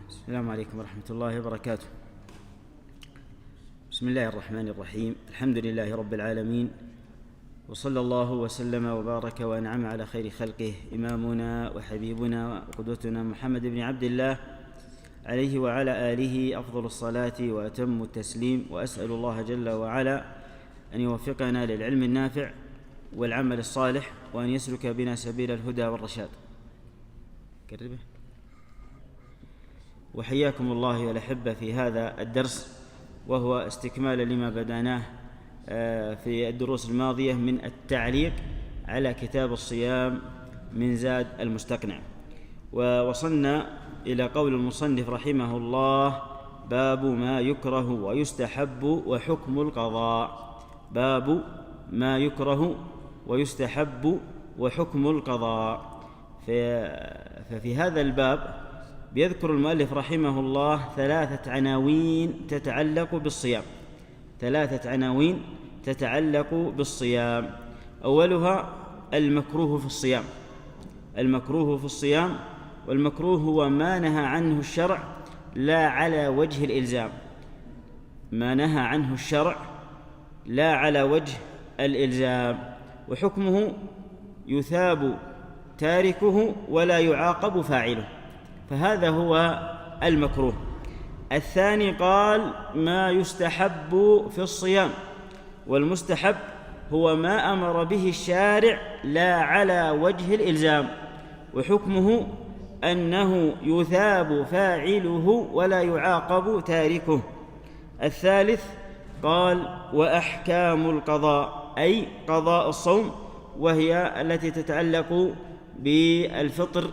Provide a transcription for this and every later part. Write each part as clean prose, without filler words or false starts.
السلام عليكم ورحمة الله وبركاته. بسم الله الرحمن الرحيم. الحمد لله رب العالمين، وصلى الله وسلم وبارك وأنعم على خير خلقه إمامنا وحبيبنا وقدوتنا محمد بن عبد الله عليه وعلى آله أفضل الصلاة وأتم التسليم. وأسأل الله جل وعلا أن يوفقنا للعلم النافع والعمل الصالح، وأن يسلك بنا سبيل الهدى والرشاد. كربه. وحياكم الله يا الأحبة في هذا الدرس، وهو استكمال لما بدأناه في الدروس الماضية من التعليق على كتاب الصيام من زاد المستقنع. ووصلنا إلى قول المصنف رحمه الله: باب ما يكره ويستحب وحكم القضاء. باب ما يكره ويستحب وحكم القضاء. ففي هذا الباب بيذكر المؤلف رحمه الله 3 عناوين تتعلق بالصيام. 3 عناوين تتعلق بالصيام. أولها المكروه في الصيام. المكروه في الصيام، والمكروه هو ما نهى عنه الشرع لا على وجه الإلزام. ما نهى عنه الشرع لا على وجه الإلزام. وحكمه يثاب تاركه ولا يعاقب فاعله، فهذا هو المكروه. الثاني قال ما يستحب في الصيام، والمستحب هو ما أمر به الشارع لا على وجه الإلزام، وحكمه أنه يثاب فاعله ولا يعاقب تاركه. الثالث قال وأحكام القضاء، أي قضاء الصوم، وهي التي تتعلق بالفطر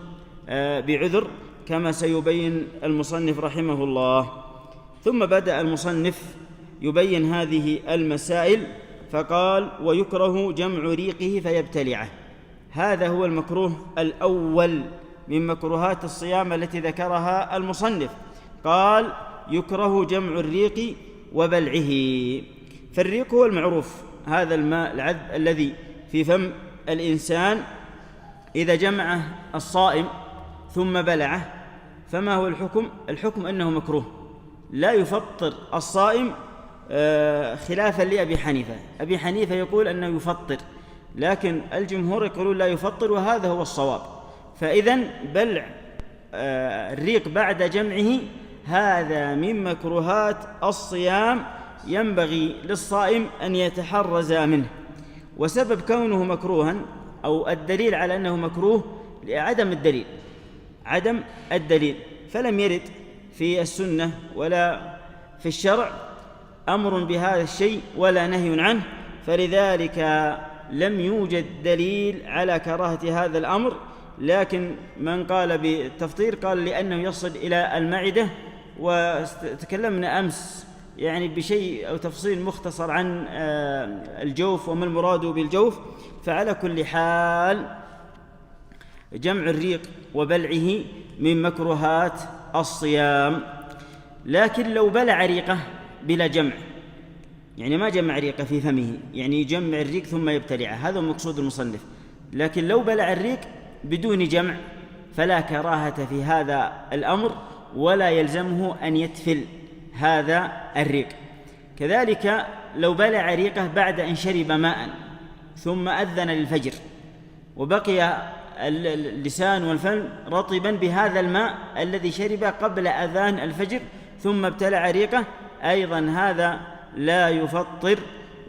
بعذر، كما سيبين المصنف رحمه الله. ثم بدأ المصنف يبين هذه المسائل فقال ويكره جمع ريقه فيبتلعه. هذا هو المكروه الأول من مكروهات الصيام التي ذكرها المصنف. قال يكره جمع الريق وبلعه. فالريق هو المعروف، هذا الماء العذب الذي في فم الإنسان. إذا جمعه الصائم ثم بلعه فما هو الحكم؟ الحكم أنه مكروه، لا يفطر الصائم، خلافا لأبي حنيفة. أبي حنيفة يقول أنه يفطر، لكن الجمهور يقولون لا يفطر، وهذا هو الصواب. فإذن بلع الريق بعد جمعه هذا من مكروهات الصيام، ينبغي للصائم أن يتحرز منه. وسبب كونه مكروها أو الدليل على أنه مكروه لعدم الدليل، عدم الدليل. فلم يرد في السنة ولا في الشرع أمر بهذا الشيء ولا نهي عنه، فلذلك لم يوجد دليل على كراهة هذا الأمر. لكن من قال بالتفطير قال لأنه يصل إلى المعدة، وتكلمنا أمس يعني بشيء أو تفصيل مختصر عن الجوف وما المراد بالجوف. فعلى كل حال جمع الريق وبلعه من مكروهات الصيام. لكن لو بلع ريقه بلا جمع، يعني ما جمع ريقه في فمه، يعني يجمع الريق ثم يبتلعه، هذا مقصود المصنف. لكن لو بلع الريق بدون جمع فلا كراهة في هذا الأمر، ولا يلزمه أن يتفل هذا الريق. كذلك لو بلع ريقه بعد أن شرب ماء ثم أذن للفجر وبقي اللسان والفم رطبا بهذا الماء الذي شرب قبل أذان الفجر ثم ابتلع ريقه، أيضا هذا لا يفطر.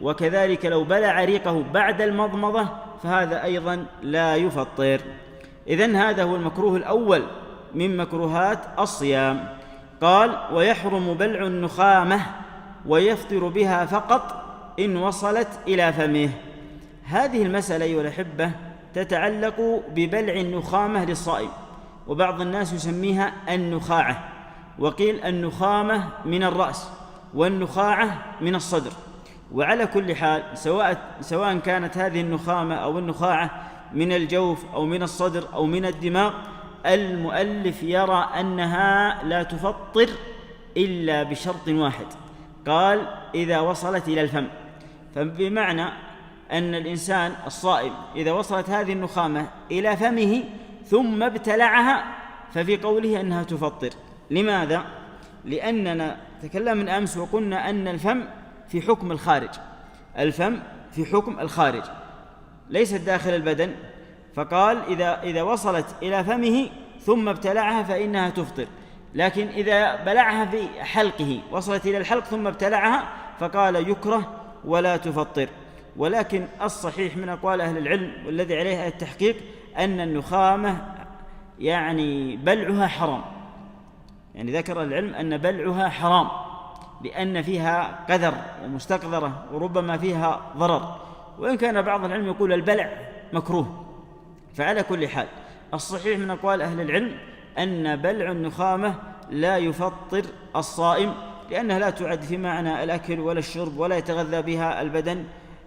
وكذلك لو بلع ريقه بعد المضمضة فهذا أيضا لا يفطر. إذن هذا هو المكروه الأول من مكروهات الصيام. قال ويحرم بلع النخامة ويفطر بها فقط إن وصلت إلى فمه. هذه المسألة أيها الأحبة تتعلق ببلع النخامة للصائم، وبعض الناس يسميها النخاعة، وقيل النخامة من الرأس والنخاعة من الصدر. وعلى كل حال سواء كانت هذه النخامة أو النخاعة من الجوف أو من الصدر أو من الدماغ، المؤلف يرى أنها لا تفطر إلا بشرط واحد، قال إذا وصلت إلى الفم. فبمعنى أن الإنسان الصائم إذا وصلت هذه النخامة إلى فمه ثم ابتلعها ففي قوله أنها تفطر، لماذا؟ لأننا تكلمنا من أمس وقلنا أن الفم في حكم الخارج، الفم في حكم الخارج ليست داخل البدن، فقال إذا وصلت إلى فمه ثم ابتلعها فإنها تفطر، لكن إذا بلعها في حلقه وصلت إلى الحلق ثم ابتلعها فقال يكره ولا تفطر. ولكن الصحيح من أقوال أهل العلم والذي عليه التحقيق أن النخامة يعني بلعها حرام، يعني ذكر العلم أن بلعها حرام لأن فيها قذر ومستقذرة وربما فيها ضرر، وإن كان بعض العلم يقول البلع مكروه. فعلى كل حال الصحيح من أقوال أهل العلم أن بلع النخامة لا يفطر الصائم، لأنها لا تعد في معنى الأكل ولا الشرب ولا يتغذى بها البدن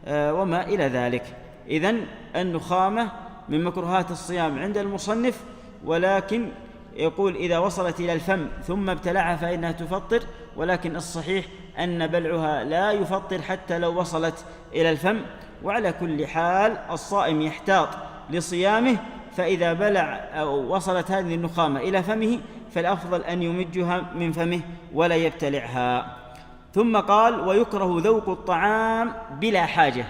وما إلى ذلك. إذن النخامة من مكروهات الصيام عند المصنف، ولكن يقول إذا وصلت إلى الفم ثم ابتلعها فإنها تفطر، ولكن الصحيح أن بلعها لا يفطر حتى لو وصلت إلى الفم. وعلى كل حال الصائم يحتاط لصيامه، فإذا بلع أو وصلت هذه النخامة إلى فمه فالأفضل أن يمجها من فمه ولا يبتلعها. ثم قال ويكره ذوق الطعام بلا حاجة،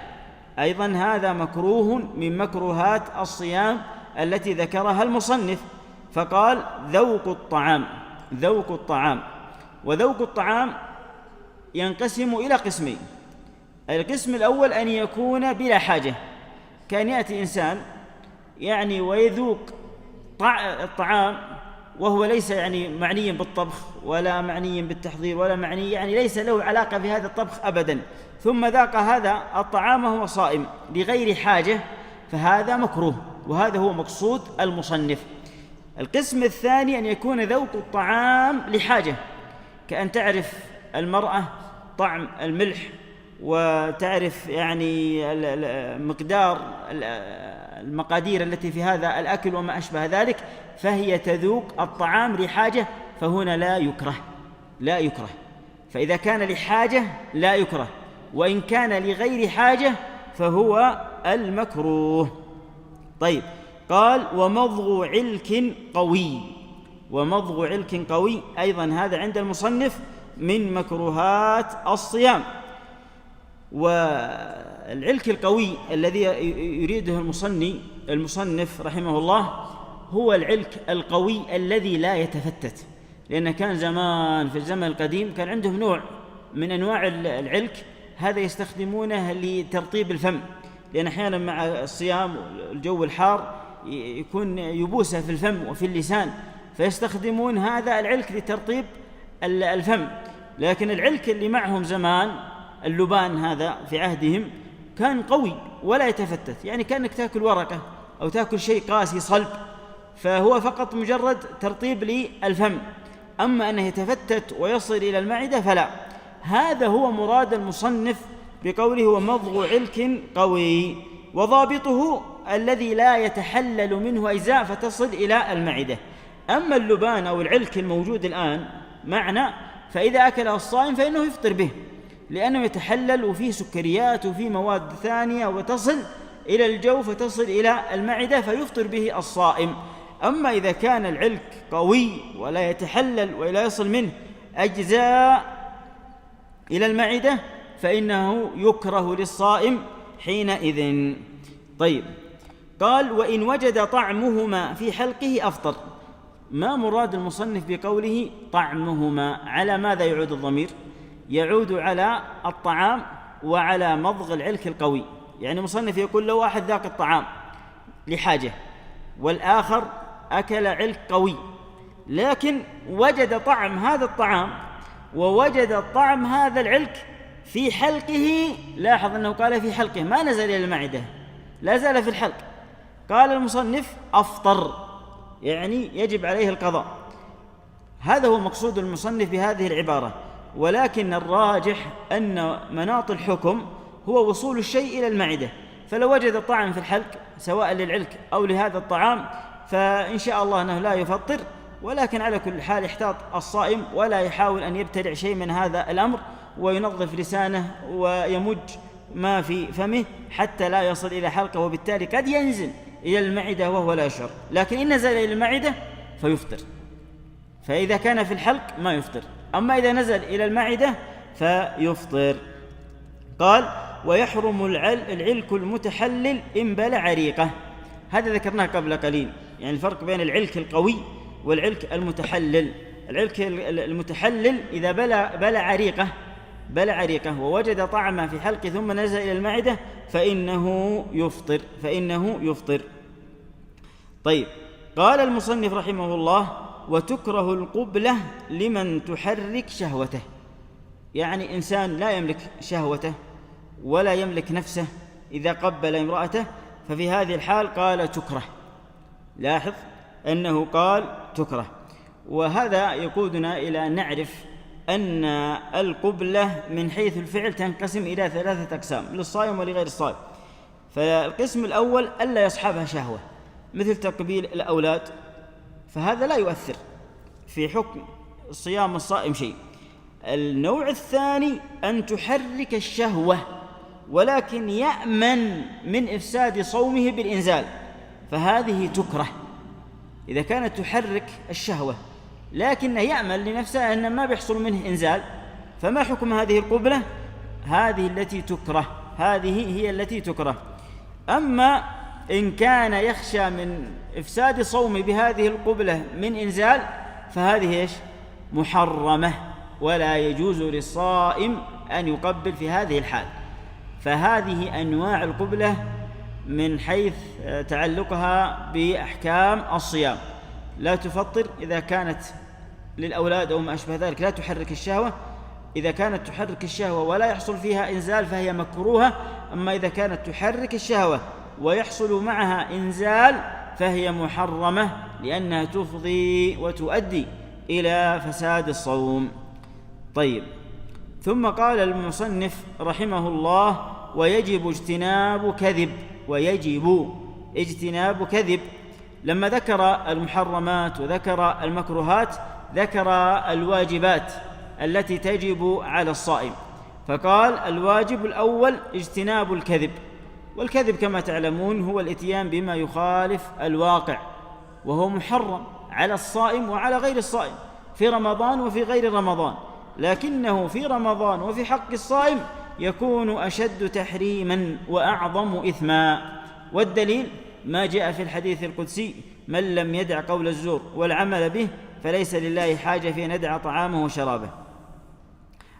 أيضا هذا مكروه من مكروهات الصيام التي ذكرها المصنف، فقال ذوق الطعام. ذوق الطعام، وذوق الطعام ينقسم إلى قسمين. القسم الأول أن يكون بلا حاجة، كان يأتي إنسان يعني ويذوق الطعام وهو ليس يعني معني بالطبخ ولا معني بالتحضير ولا معني يعني ليس له علاقة بهذا الطبخ أبدا، ثم ذاق هذا الطعام وهو صائم لغير حاجة، فهذا مكروه، وهذا هو مقصود المصنف. القسم الثاني أن يكون ذوق الطعام لحاجة، كأن تعرف المرأة طعم الملح وتعرف يعني مقدار المقادير التي في هذا الأكل وما أشبه ذلك، فهي تذوق الطعام لحاجة، فهنا لا يكره. فإذا كان لحاجة لا يكره، وإن كان لغير حاجة فهو المكروه. طيب، قال ومضغ علك قوي. ومضغ علك قوي أيضا هذا عند المصنف من مكروهات الصيام. والعلك القوي الذي يريده المصنف رحمه الله هو العلك القوي الذي لا يتفتت، لأن كان زمان في الزمن القديم كان عندهم نوع من أنواع العلك هذا يستخدمونه لترطيب الفم، لأن أحيانا مع الصيام الجو الحار يكون يبوسه في الفم وفي اللسان، فيستخدمون هذا العلك لترطيب الفم. لكن العلك اللي معهم زمان اللبان هذا في عهدهم كان قوي ولا يتفتت، يعني كأنك تأكل ورقة أو تأكل شيء قاسي صلب، فهو فقط مجرد ترطيب للفم، أما أنه يتفتت ويصل إلى المعدة فلا. هذا هو مراد المصنف بقوله ومضغ علك قوي، وضابطه الذي لا يتحلل منه أجزاء فتصل إلى المعدة. أما اللبان أو العلك الموجود الآن معنا فإذا أكله الصائم فإنه يفطر به، لأنه يتحلل وفيه سكريات وفيه مواد ثانية وتصل إلى الجوف وتصل إلى المعدة فيفطر به الصائم. أما إذا كان العلك قوي ولا يتحلل ولا يصل منه أجزاء إلى المعدة فإنه يكره للصائم حينئذ. طيب، قال وإن وجد طعمهما في حلقه أفطر. ما مراد المصنف بقوله طعمهما؟ على ماذا يعود الضمير؟ يعود على الطعام وعلى مضغ العلك القوي. يعني المصنف يقول لو واحد ذاق الطعام لحاجة والآخر أكل علك قوي، لكن وجد طعم هذا الطعام ووجد طعم هذا العلك في حلقه، لاحظ أنه قال في حلقه ما نزل إلى المعدة، لا زال في الحلق، قال المصنف أفطر، يعني يجب عليه القضاء. هذا هو مقصود المصنف بهذه العبارة. ولكن الراجح أن مناط الحكم هو وصول الشيء إلى المعدة، فلو وجد طعم في الحلق سواء للعلك أو لهذا الطعام فإن شاء الله أنه لا يفطر. ولكن على كل حال يحتاط الصائم ولا يحاول أن يبتلع شيء من هذا الأمر، وينظف لسانه ويمج ما في فمه حتى لا يصل إلى حلقه، وبالتالي قد ينزل إلى المعدة وهو لا يشعر، لكن إن نزل إلى المعدة فإذا كان في الحلق ما يفطر، أما إذا نزل إلى المعدة فيفطر. قال: ويحرم العلك المتحلل إن بلع ريقه. هذا ذكرناه قبل قليل، يعني الفرق بين العلك القوي والعلك المتحلل. العلك المتحلل إذا بلع ريقه ووجد طعمه في حلقه ثم نزل إلى المعدة فإنه يفطر. طيب، قال المصنف رحمه الله: وتكره القبلة لمن تحرك شهوته. يعني إنسان لا يملك شهوته ولا يملك نفسه إذا قبل امرأته، ففي هذه الحال قال تكره. لاحظ أنه قال تكره. وهذا يقودنا إلى أن نعرف أن القبلة من حيث الفعل تنقسم إلى 3 أقسام، للصائم ولغير الصائم. فالقسم الأول ألا يصحبها شهوة، مثل تقبيل الأولاد، فهذا لا يؤثر في حكم صيام الصائم شيء. النوع الثاني أن تحرك الشهوة ولكن يأمن من إفساد صومه بالإنزال، فهذه تكره. إذا كانت تحرك الشهوة لكنه يأمل لنفسه أن ما بيحصل منه إنزال، فما حكم هذه القبلة؟ هذه التي تكره، هذه هي التي تكره. أما إن كان يخشى من إفساد صومه بهذه القبلة من إنزال فهذه محرمة، ولا يجوز للصائم أن يقبل في هذه الحال. فهذه أنواع القبلة من حيث تعلقها بأحكام الصيام. لا تفطر إذا كانت للأولاد أو ما أشبه ذلك، لا تحرك الشهوة. إذا كانت تحرك الشهوة ولا يحصل فيها إنزال فهي مكروهة. أما إذا كانت تحرك الشهوة ويحصل معها إنزال فهي محرمة، لأنها تفضي وتؤدي إلى فساد الصوم. طيب، ثم قال المصنف رحمه الله: ويجب اجتناب كذب. لما ذكر المحرمات وذكر المكروهات ذكر الواجبات التي تجب على الصائم، فقال: الواجب الأول اجتناب الكذب. والكذب كما تعلمون هو الإتيان بما يخالف الواقع، وهو محرم على الصائم وعلى غير الصائم في رمضان وفي غير رمضان، لكنه في رمضان وفي حق الصائم يكون أشد تحريما وأعظم إثما. والدليل ما جاء في الحديث القدسي: من لم يدع قول الزور والعمل به فليس لله حاجة في أن يدع طعامه وشرابه.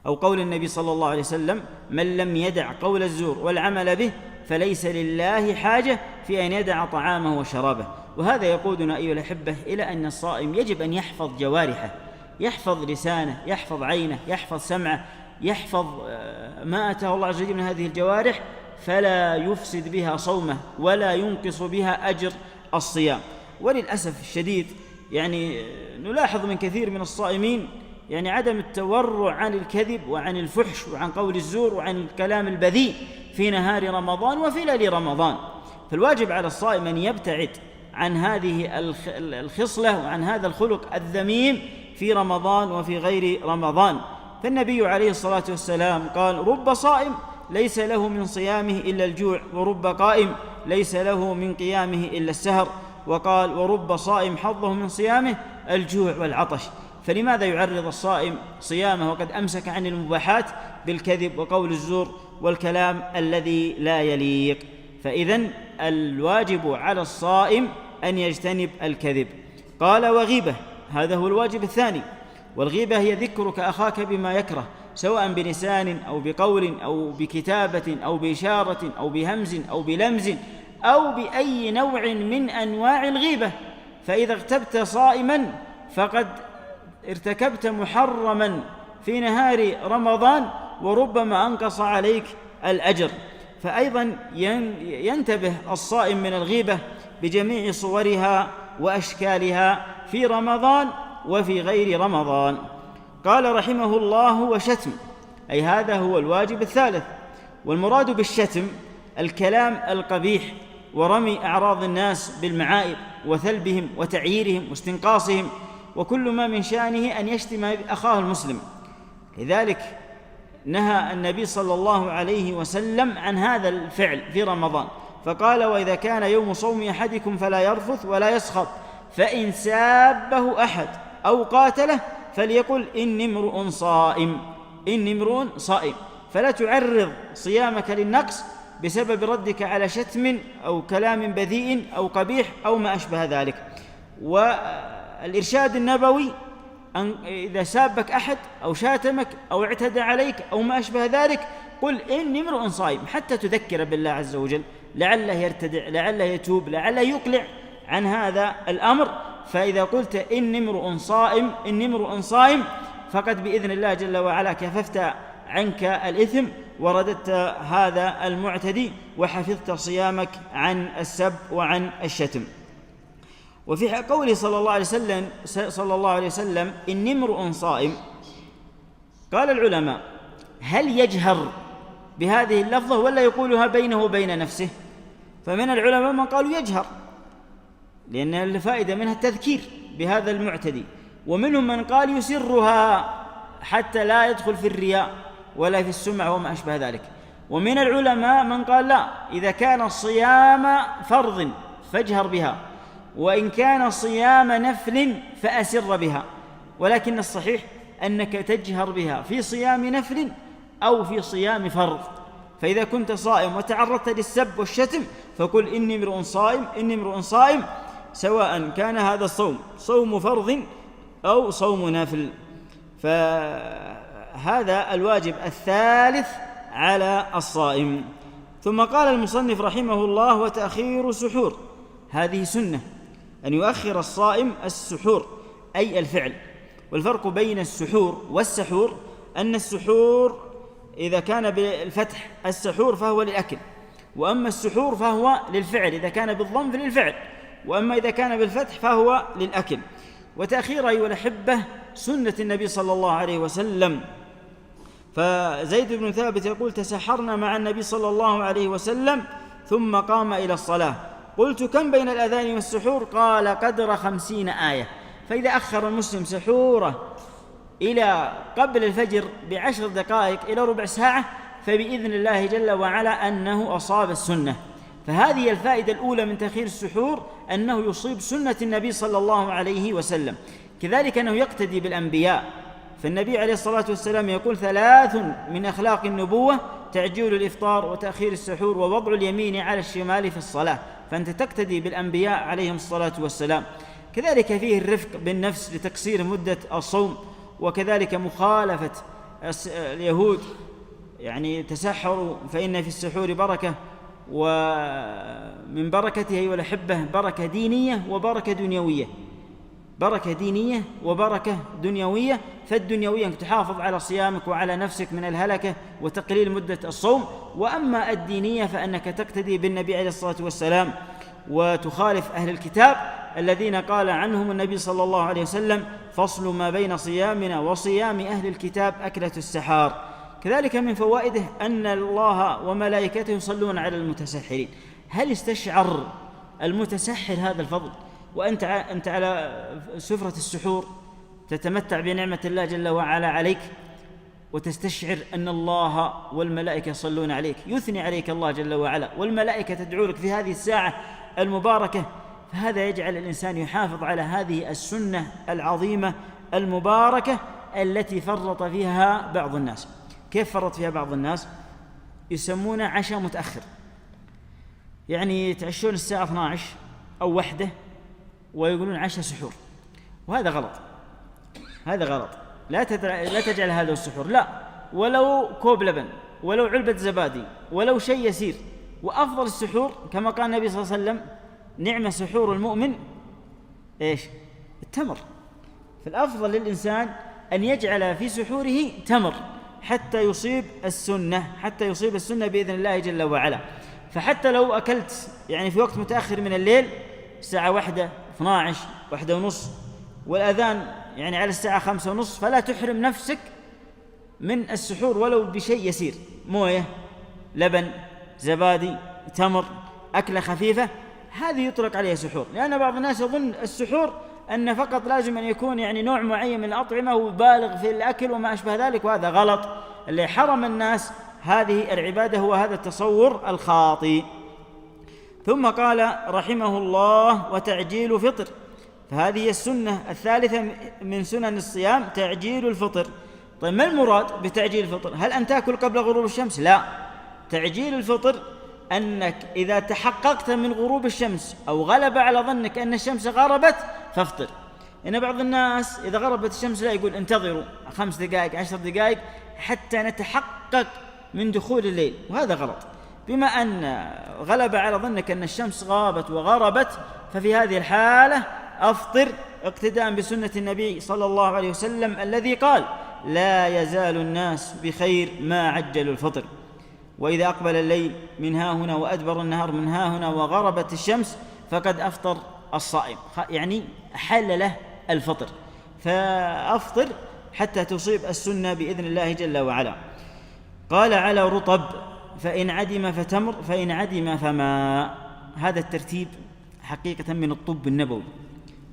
أو قول النبي صلى الله عليه وسلم: من لم يدع قول الزور والعمل به فليس لله حاجة في أن يدع طعامه وشرابه. وهذا يقودنا أيها الأحبة إلى أن الصائم يجب أن يحفظ جوارحه، يحفظ لسانه، يحفظ عينه، يحفظ سمعه، يحفظ ما أتاه الله عز وجل من هذه الجوارح، فلا يفسد بها صومه ولا ينقص بها أجر الصيام. وللأسف الشديد يعني نلاحظ من كثير من الصائمين يعني عدم التورع عن الكذب وعن الفحش وعن قول الزور وعن الكلام البذيء في نهار رمضان وفي ليل رمضان. فالواجب على الصائم أن يبتعد عن هذه الخصلة وعن هذا الخلق الذميم في رمضان وفي غير رمضان. فالنبي عليه الصلاة والسلام قال: رب صائم ليس له من صيامه إلا الجوع، ورب قائم ليس له من قيامه إلا السهر. وقال: ورب صائم حظه من صيامه الجوع والعطش. فلماذا يعرض الصائم صيامه وقد أمسك عن المباحات بالكذب وقول الزور والكلام الذي لا يليق؟ فإذن الواجب على الصائم أن يجتنب الكذب. قال: وغيبة، هذا هو الواجب الثاني. والغيبة هي ذكرك أخاك بما يكره، سواء بلسان أو بقول أو بكتابة أو بإشارة أو بهمز أو بلمز أو بأي نوع من أنواع الغيبة. فإذا اغتبت صائما فقد ارتكبت محرما في نهار رمضان وربما أنقص عليك الأجر. فأيضا ينتبه الصائم من الغيبة بجميع صورها وأشكالها في رمضان وفي غير رمضان. قال رحمه الله: وشتم، أي هذا هو الواجب الثالث. والمراد بالشتم الكلام القبيح ورمي أعراض الناس بالمعائب وثلبهم وتعييرهم واستنقاصهم، وكل ما من شأنه أن يشتم أخاه المسلم. لذلك نهى النبي صلى الله عليه وسلم عن هذا الفعل في رمضان، فقال: وإذا كان يوم صوم أحدكم فلا يرفث ولا يسخط، فإن سابه أحد أو قاتله فليقل إني امرؤ صائم، إني امرؤ صائم. فلا تعرض صيامك للنقص بسبب ردك على شتم أو كلام بذيء أو قبيح أو ما أشبه ذلك. والإرشاد النبوي أن إذا سابك أحد أو شاتمك أو اعتدى عليك أو ما أشبه ذلك قل إني امرؤ صائم، حتى تذكر بالله عز وجل لعله يرتدع، لعله يتوب، لعله يقلع عن هذا الأمر. فإذا قلت إني امرؤ صائم، إني امرؤ صائم، فقد بإذن الله جل وعلا كففت عنك الإثم ورددت هذا المعتدي وحفظت صيامك عن السب وعن الشتم. وفي قوله صلى الله عليه وسلم إني امرؤ صائم، قال العلماء هل يجهر بهذه اللفظة ولا يقولها بينه وبين نفسه؟ فمن العلماء من قالوا يجهر، لأن الفائدة منها التذكير بهذا المعتدي، ومنهم من قال يسرها حتى لا يدخل في الرياء ولا في السمع وما أشبه ذلك. ومن العلماء من قال لا، إذا كان صيام فرض فاجهر بها، وإن كان صيام نفل فأسر بها، ولكن الصحيح أنك تجهر بها في صيام نفل أو في صيام فرض. فإذا كنت صائم وتعرضت للسب والشتم فقل إني امرؤ صائم، إني امرؤ صائم، سواء كان هذا الصوم صوم فرض أو صوم نفل. فهذا الواجب الثالث على الصائم. ثم قال المصنف رحمه الله وتأخير السحور، هذه سنة أن يؤخر الصائم السحور أي الفعل. والفرق بين السحور والسحور أن السحور إذا كان بالفتح السحور فهو للأكل، وأما السحور فهو للفعل، إذا كان بالضم فللفعل، وأما إذا كان بالفتح فهو للأكل. وتأخير أيها الأحبة سنة النبي صلى الله عليه وسلم. فزيد بن ثابت يقول تسحرنا مع النبي صلى الله عليه وسلم ثم قام إلى الصلاة، قلت كم بين الأذان والسحور؟ قال قدر 50 آية. فإذا أخر المسلم سحوره إلى قبل الفجر ب10 دقائق إلى ربع ساعة فبإذن الله جل وعلا أنه أصاب السنة. فهذه الفائدة الأولى من تأخير السحور، أنه يصيب سنة النبي صلى الله عليه وسلم. كذلك أنه يقتدي بالأنبياء، فالنبي عليه الصلاة والسلام يقول 3 من أخلاق النبوة تعجيل الإفطار وتأخير السحور ووضع اليمين على الشمال في الصلاة. فأنت تقتدي بالأنبياء عليهم الصلاة والسلام. كذلك فيه الرفق بالنفس لتقصير مدة الصوم، وكذلك مخالفة اليهود، يعني تسحروا فإن في السحور بركة، ومن بركته أيها الأحبة بركة دينية وبركة دنيوية، بركة دينية وبركة دنيوية. فالدنيوية أنك تحافظ على صيامك وعلى نفسك من الهلكة وتقليل مدة الصوم، وأما الدينية فأنك تقتدي بالنبي عليه الصلاة والسلام وتخالف أهل الكتاب الذين قال عنهم النبي صلى الله عليه وسلم فصل ما بين صيامنا وصيام أهل الكتاب أكلة السحار. كذلك من فوائده أن الله وملائكته يصلون على المتسحرين. هل استشعر المتسحر هذا الفضل وأنت على سفرة السحور تتمتع بنعمة الله جل وعلا عليك، وتستشعر أن الله والملائكة يصلون عليك، يثني عليك الله جل وعلا، والملائكة تدعو لك في هذه الساعة المباركة؟ فهذا يجعل الإنسان يحافظ على هذه السنة العظيمة المباركة التي فرط فيها بعض الناس. كيف فرط فيها بعض الناس؟ يسمونه عشاء متأخر، يعني يتعشون الساعة 12 أو 1 ويقولون عشاء سحور، وهذا غلط. هذا غلط. لا تجعل هذا السحور، لا، ولو كوب لبن، ولو علبة زبادي، ولو شيء يسير. وأفضل السحور كما قال النبي صلى الله عليه وسلم نعم سحور المؤمن إيش؟ التمر. فالأفضل للإنسان أن يجعل في سحوره تمر حتى يصيب السنة بإذن الله جل وعلا. فحتى لو أكلت يعني في وقت متأخر من الليل الساعة 1 12 1:30 والأذان يعني على الساعة 5:30، فلا تحرم نفسك من السحور ولو بشيء يسير، موية، لبن، زبادي، تمر، أكلة خفيفة، هذه يطلق عليها سحور. لأن بعض الناس يظن السحور أن فقط لازم أن يكون يعني نوع معين من الأطعمة وبالغ في الأكل وما أشبه ذلك، وهذا غلط. اللي حرم الناس هذه العبادة هو هذا التصور الخاطئ. ثم قال رحمه الله وتعجيل فطر، فهذه هي السنة الثالثة من سنن الصيام، تعجيل الفطر. طيب ما المراد بتعجيل الفطر؟ هل أن تأكل قبل غروب الشمس؟ لا، تعجيل الفطر أنك إذا تحققت من غروب الشمس أو غلب على ظنك أن الشمس غربت فافطر. إن بعض الناس إذا غربت الشمس لا، يقول انتظروا 5 دقائق 10 دقائق حتى نتحقق من دخول الليل، وهذا غلط. بما أن غلب على ظنك أن الشمس غابت وغربت، ففي هذه الحالة أفطر اقتداء بسنة النبي صلى الله عليه وسلم الذي قال: لا يزال الناس بخير ما عجلوا الفطر. وإذا أقبل الليل من ها هنا وأدبر النهار من ها هنا وغربت الشمس فقد أفطر الصائم، يعني حل له الفطر. فأفطر حتى تصيب السنة بإذن الله جل وعلا. قال: على رطب، فإن عدم فتمر، فإن عدم فماء. هذا الترتيب حقيقة من الطب النبوي،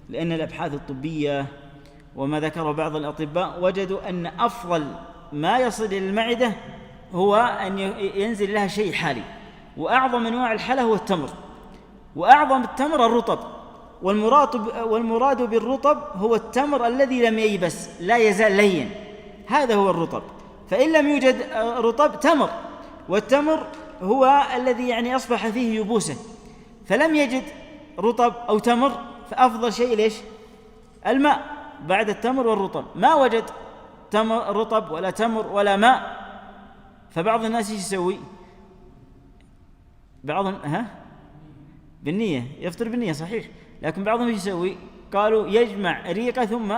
لأن الأبحاث الطبية وما ذكره بعض الأطباء وجدوا أن أفضل ما يصل إلى المعدة هو أن ينزل لها شيء حالي، وأعظم أنواع الحالة هو التمر، وأعظم التمر الرطب. والمراد بالرطب هو التمر الذي لم ييبس، لا يزال لين، هذا هو الرطب. فإن لم يوجد رطب تمر، والتمر هو الذي يعني أصبح فيه يبوسة، فلم يجد رطب أو تمر، فأفضل شيء ليش؟ الماء بعد التمر والرطب. ما وجد تمر رطب ولا تمر ولا ماء، فبعض الناس يسوي؟ بعضهم بالنية، يفطر بالنية صحيح، لكن بعضهم يسوي؟ قالوا يجمع ريقة ثم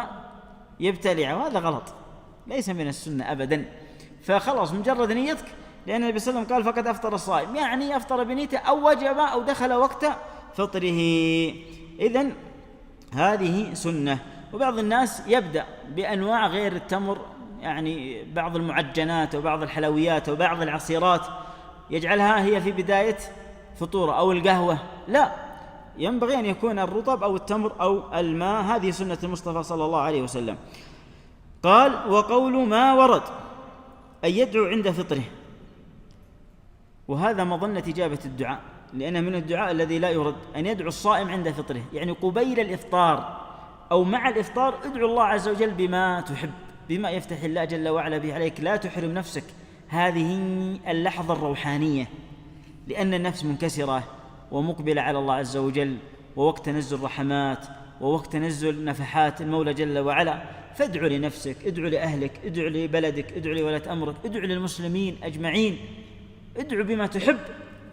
يبتلع، وهذا غلط، ليس من السنة أبدا. فخلاص مجرد نيتك، لأن النبي صلى الله عليه وسلم قال: فقد أفطر الصائم، يعني أفطر بنيته أو وجب أو دخل وقت فطره. إذن هذه سنة. وبعض الناس يبدأ بأنواع غير التمر، يعني بعض المعجنات وبعض الحلويات وبعض العصيرات يجعلها هي في بداية فطوره، أو القهوة. لا، ينبغي أن يكون الرطب أو التمر أو الماء، هذه سنة المصطفى صلى الله عليه وسلم. قال: وقول ما ورد أن يدعو عند فطره، وهذا مظنة إجابة الدعاء، لأن من الدعاء الذي لا يرد أن يدعو الصائم عند فطره، يعني قبيل الإفطار أو مع الإفطار ادعو الله عز وجل بما تحب، بما يفتح الله جل وعلا به عليك. لا تحرم نفسك هذه اللحظة الروحانية، لأن النفس منكسرة ومقبلة على الله عز وجل، ووقت تنزل رحمات ووقت تنزل نفحات المولى جل وعلا. فادعو لنفسك، ادعو لأهلك، ادعو لبلدك، ادعو لولاة أمرك، ادعو للمسلمين أجمعين، ادعو بما تحب،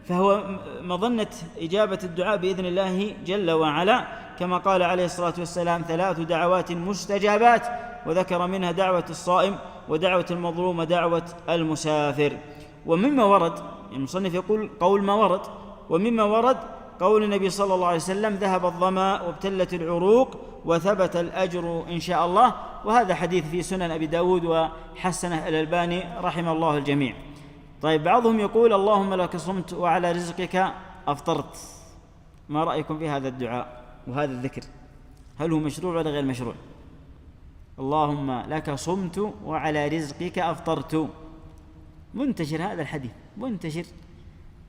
فهو مظنة إجابة الدعاء بإذن الله جل وعلا، كما قال عليه الصلاة والسلام: 3 دعوات مستجابات، وذكر منها دعوة الصائم ودعوة المظلوم ودعوة المسافر. ومما ورد، المصنف يقول قول ما ورد، ومما ورد قول النبي صلى الله عليه وسلم: ذهب الظمأ وابتلت العروق وثبت الأجر إن شاء الله. وهذا حديث في سنن أبي داود وحسنه الألباني رحمه الله الجميع. طيب، بعضهم يقول: اللهم لك صمت وعلى رزقك أفطرت. ما رأيكم في هذا الدعاء وهذا الذكر؟ هل هو مشروع ولا غير مشروع؟ اللهم لك صمت وعلى رزقك أفطرت، منتشر هذا الحديث، منتشر،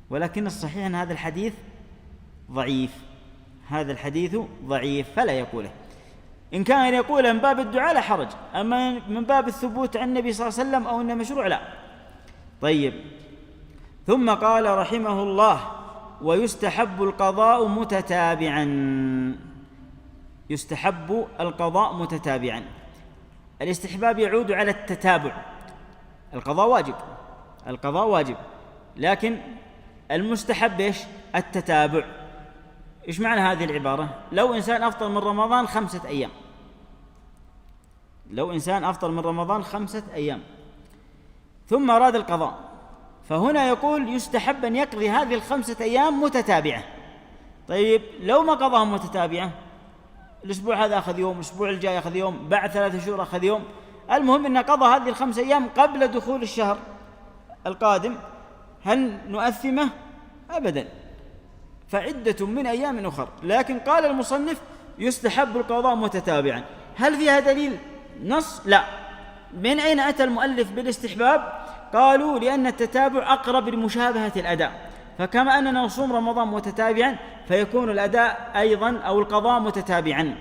ولكن الصحيح أن هذا الحديث ضعيف، هذا الحديث ضعيف، فلا يقوله. إن كان يقوله من باب الدعاء لا حرج، أما من باب الثبوت عن النبي صلى الله عليه وسلم أو أنه مشروع لا. طيب، ثم قال رحمه الله: ويستحب القضاء متتابعا. يستحب القضاء متتابعا. الاستحباب يعود على التتابع، القضاء واجب، القضاء واجب، لكن المستحب إيش؟ التتابع. إيش معنى هذه العبارة؟ لو إنسان أفطر من رمضان 5 أيام، لو إنسان أفطر من رمضان 5 أيام ثم أراد القضاء، فهنا يقول يستحب أن يقضي هذه 5 أيام متتابعة. طيب، لو ما قضاهم متتابعة، الأسبوع هذا أخذ يوم، الأسبوع الجاي أخذ يوم، بعد 3 شهور أخذ يوم، المهم أن قضى هذه 5 أيام قبل دخول الشهر القادم، هل نؤثمه؟ أبدا، فعدة من أيام أخر. لكن قال المصنف يستحب القضاء متتابعا. هل فيها دليل نص؟ لا. من أين أتى المؤلف بالاستحباب؟ قالوا لأن التتابع أقرب لمشابهة الأداء، فكما أننا نصوم رمضان متتابعا فيكون الأداء أيضا أو القضاء متتابعا.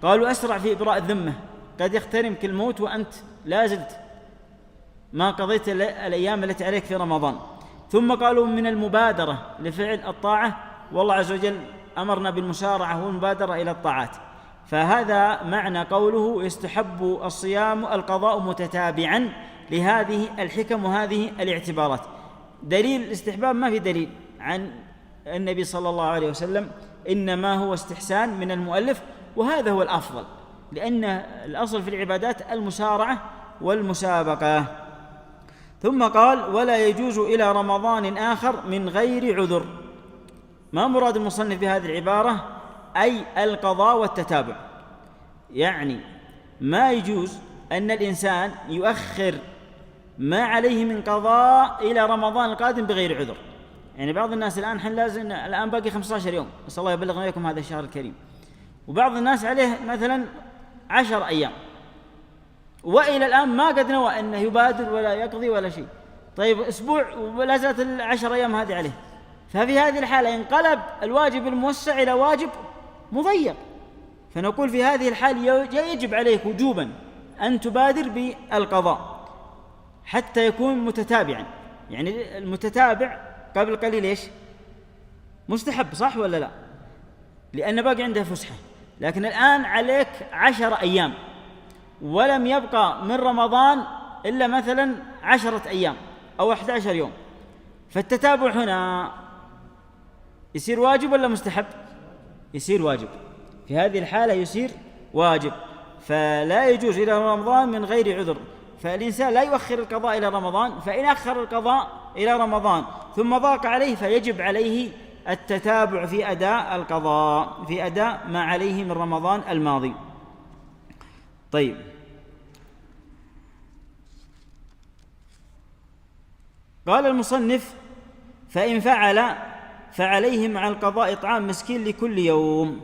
قالوا أسرع في إبراء الذمة، قد يخترمك الموت وأنت لا زلت ما قضيت الأيام التي عليك في رمضان. ثم قالوا من المبادرة لفعل الطاعة، والله عز وجل أمرنا بالمسارعة والمبادرة إلى الطاعات، فهذا معنى قوله يستحب الصيام القضاء متتابعا لهذه الحكم وهذه الاعتبارات. دليل الاستحباب ما في دليل عن النبي صلى الله عليه وسلم، إنما هو استحسان من المؤلف، وهذا هو الأفضل، لأن الأصل في العبادات المسارعة والمسابقة. ثم قال ولا يجوز إلى رمضان آخر من غير عذر. ما مراد المصنف بهذه العبارة؟ أي القضاء والتتابع، يعني ما يجوز أن الإنسان يؤخر ما عليه من قضاء إلى رمضان القادم بغير عذر. يعني بعض الناس الآن باقي 15 يوم، نسأل الله يبلغنا إياكم هذا الشهر الكريم، وبعض الناس عليه مثلا 10 أيام، وإلى الآن ما قد نوى أنه يبادر ولا يقضي ولا شيء. طيب أسبوع ولا زالت 10 أيام هذه عليه، ففي هذه الحالة انقلب الواجب الموسع إلى واجب مضيق، فنقول في هذه الحال يجب عليك وجوبا أن تبادر بالقضاء حتى يكون متتابعا. يعني المتتابع قبل قليل إيش؟ مستحب، صح ولا لا؟ لأن باقي عنده فسحة، لكن الآن عليك 10 أيام ولم يبقى من رمضان إلا مثلا 10 أيام أو 11 يوم، فالتتابع هنا يصير واجب ولا مستحب؟ يصير واجب، في هذه الحالة يصير واجب، فلا يجوز إلى رمضان من غير عذر. فالإنسان لا يؤخر القضاء إلى رمضان، فإن أخر القضاء إلى رمضان ثم ضاق عليه فيجب عليه التتابع في أداء القضاء، في أداء ما عليه من رمضان الماضي. طيب، قال المصنف فإن فعل فعليه مع القضاء إطعام مسكين لكل يوم.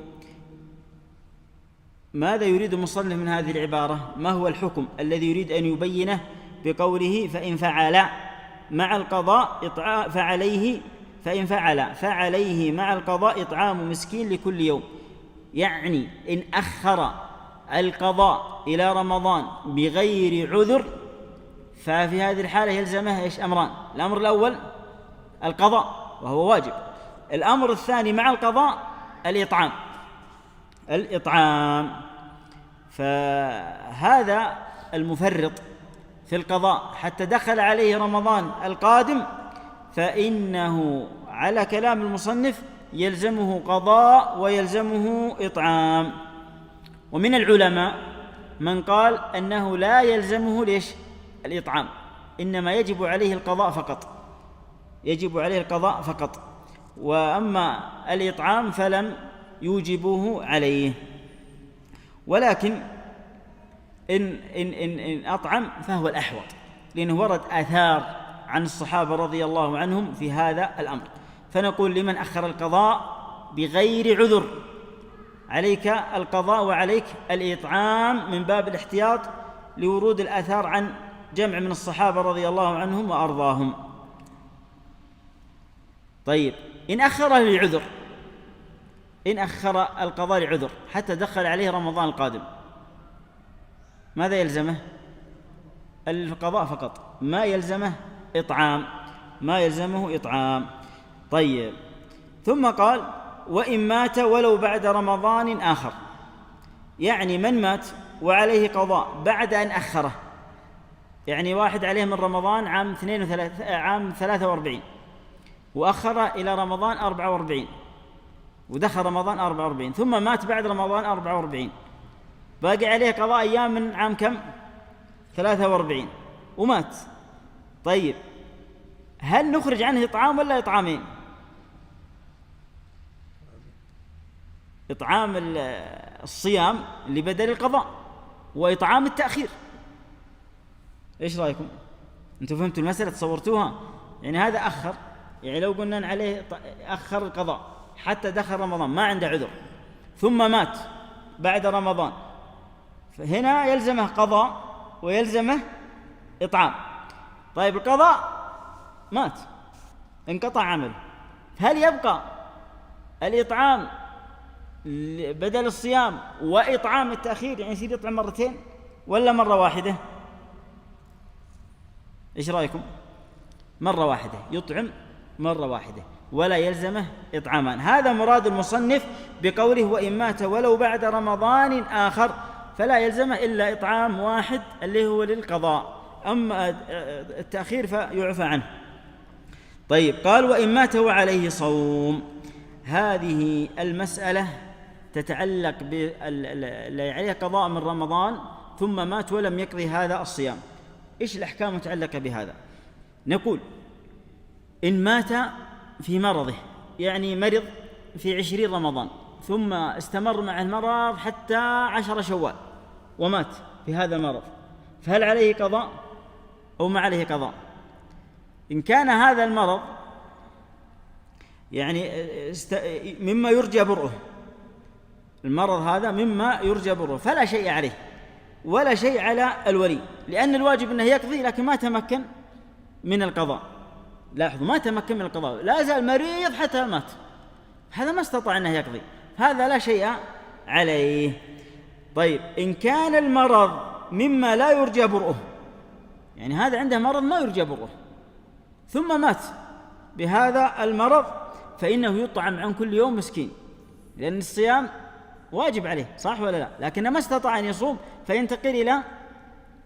ماذا يريد المصنف من هذه العبارة؟ ما هو الحكم الذي يريد أن يبينه بقوله فإن فعل مع القضاء فعليه مع القضاء إطعام مسكين لكل يوم؟ يعني إن أخر القضاء إلى رمضان بغير عذر ففي هذه الحالة يلزمه إيش؟ أمران. الأمر الأول القضاء وهو واجب، الأمر الثاني مع القضاء الإطعام. فهذا المفرط في القضاء حتى دخل عليه رمضان القادم فإنه على كلام المصنف يلزمه قضاء ويلزمه إطعام. ومن العلماء من قال أنه لا يلزمه ليش؟ الإطعام، إنما يجب عليه القضاء فقط، وأما الإطعام فلم يوجبوه عليه. ولكن إن أطعم فهو الأحوط، لأنه ورد آثار عن الصحابة رضي الله عنهم في هذا الأمر. فنقول لمن أخر القضاء بغير عذر عليك القضاء وعليك الإطعام من باب الاحتياط لورود الآثار عن جمع من الصحابة رضي الله عنهم وأرضاهم. طيب، إن أخره لعذر، إن أخر القضاء لعذر حتى دخل عليه رمضان القادم، ماذا يلزمه؟ القضاء فقط، ما يلزمه إطعام. طيب، ثم قال وإن مات ولو بعد رمضان آخر، يعني من مات وعليه قضاء بعد أن أخره، يعني واحد عليه من رمضان عام 43 وأخره إلى رمضان 44 ودخل رمضان 44 ثم مات بعد رمضان 44، باقي عليه قضاء أيام من عام كم؟ 43 ومات. طيب، هل نخرج عنه إطعام ولا إطعامين؟ إطعام الصيام اللي بدل القضاء وإطعام التأخير. إيش رأيكم؟ أنتم فهمتوا المسألة، تصورتوها؟ يعني هذا أخر، يعني لو قلنا عليه أخر القضاء حتى دخل رمضان ما عنده عذر ثم مات بعد رمضان، فهنا يلزمه قضاء ويلزمه إطعام. طيب، القضاء مات انقطع عمله، هل يبقى الإطعام بدل الصيام وإطعام التأخير، يعني يصير يطعم مرتين ولا مرة واحدة؟ إيش رأيكم؟ مرة واحدة، يطعم مرة واحدة ولا يلزمه إطعامان. هذا مراد المصنف بقوله وإن مات ولو بعد رمضان آخر فلا يلزمه إلا إطعام واحد اللي هو للقضاء، أما التأخير فيعفى عنه. طيب، قال وإن مات وعليه صوم. هذه المسألة تتعلق باللي عليه قضاء من رمضان ثم مات ولم يقضي هذا الصيام. إيش الأحكام المتعلقة بهذا؟ نقول إن مات في مرضه، يعني مرض في 20 رمضان ثم استمر مع المرض حتى 10 شوال ومات في هذا المرض، فهل عليه قضاء أو ما عليه قضاء؟ إن كان هذا المرض يعني مما يرجى برؤه، المرض هذا مما يرجى برؤه، فلا شيء عليه ولا شيء على الولي، لأن الواجب أنه يقضي لكن ما تمكن من القضاء. لاحظوا، ما تمكن من القضاء، لا زال مريض حتى مات، هذا ما استطاع أنه يقضي، هذا لا شيء عليه. طيب، إن كان المرض مما لا يرجى برؤه، يعني هذا عنده مرض ما يرجى برؤه ثم مات بهذا المرض، فإنه يطعم عن كل يوم مسكين، لأن الصيام واجب عليه، صح ولا لا؟ لكنه ما استطاع أن يصوم فينتقل إلى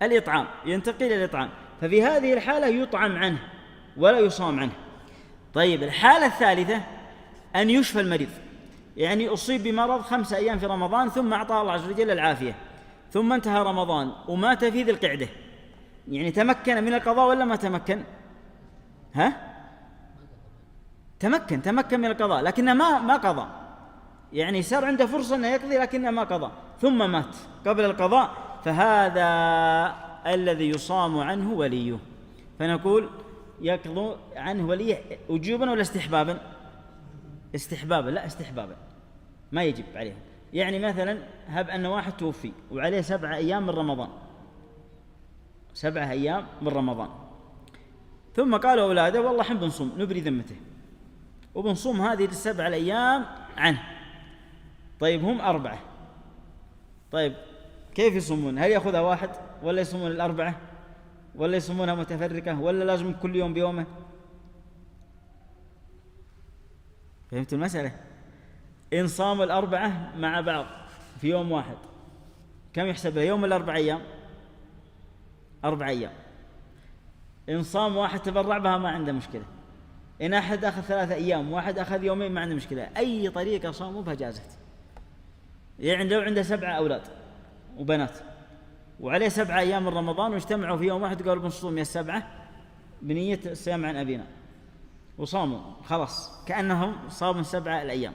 الإطعام، ففي هذه الحالة يطعم عنه ولا يصام عنه. طيب، الحالة الثالثة أن يشفى المريض، يعني أصيب بمرض 5 أيام في رمضان ثم أعطاه الله عز وجل العافية، ثم انتهى رمضان ومات في ذي القعدة، يعني تمكن من القضاء ولا ما تمكن؟ تمكن من القضاء لكنه ما قضى، يعني صار عنده فرصة أنه يقضي لكنه ما قضى ثم مات قبل القضاء، فهذا الذي يصام عنه وليه. فنقول يقضي عنه وليه وجوبا ولا استحبابا؟ استحبابا، ما يجب عليه. يعني مثلا هب أن واحد توفي وعليه 7 أيام من رمضان، 7 أيام من رمضان، ثم قالوا أولاده والله حن بنصوم، نبري ذمته وبنصوم هذه 7 الأيام عنه. طيب، هم 4، طيب كيف يصومون؟ هل يأخذها واحد ولا يصومون 4 ولا يصومونها متفرقة ولا لازم كل يوم بيومه؟ فهمت المسألة؟ إن صاموا 4 مع بعض في يوم واحد كم يحسب له؟ يوم 4 أيام، 4 أيام. إن صام واحد تبرع بها ما عنده مشكلة، إن أحد أخذ 3 أيام واحد أخذ يومين ما عنده مشكلة، أي طريقة صاموا بها جازت. يعني لو عنده 7 أولاد وبنات وعليه 7 أيام من رمضان واجتمعوا في يوم واحد قالوا بنصوم يا 7 بنية الصيام عن أبينا، وصاموا خلاص كأنهم صاموا 7 الأيام،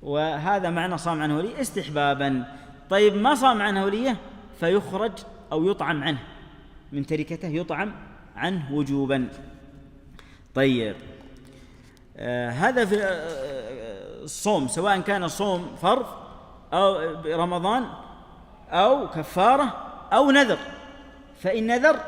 وهذا معنى صام عنه ولي استحبابا. طيب، ما صام عنه وليه فيخرج أو يطعم عنه من تركته، يطعم عنه وجوبا. طيب، هذا في الصوم، سواء كان صوم فرض أو رمضان أو كفارة أو نذر. فإن نذر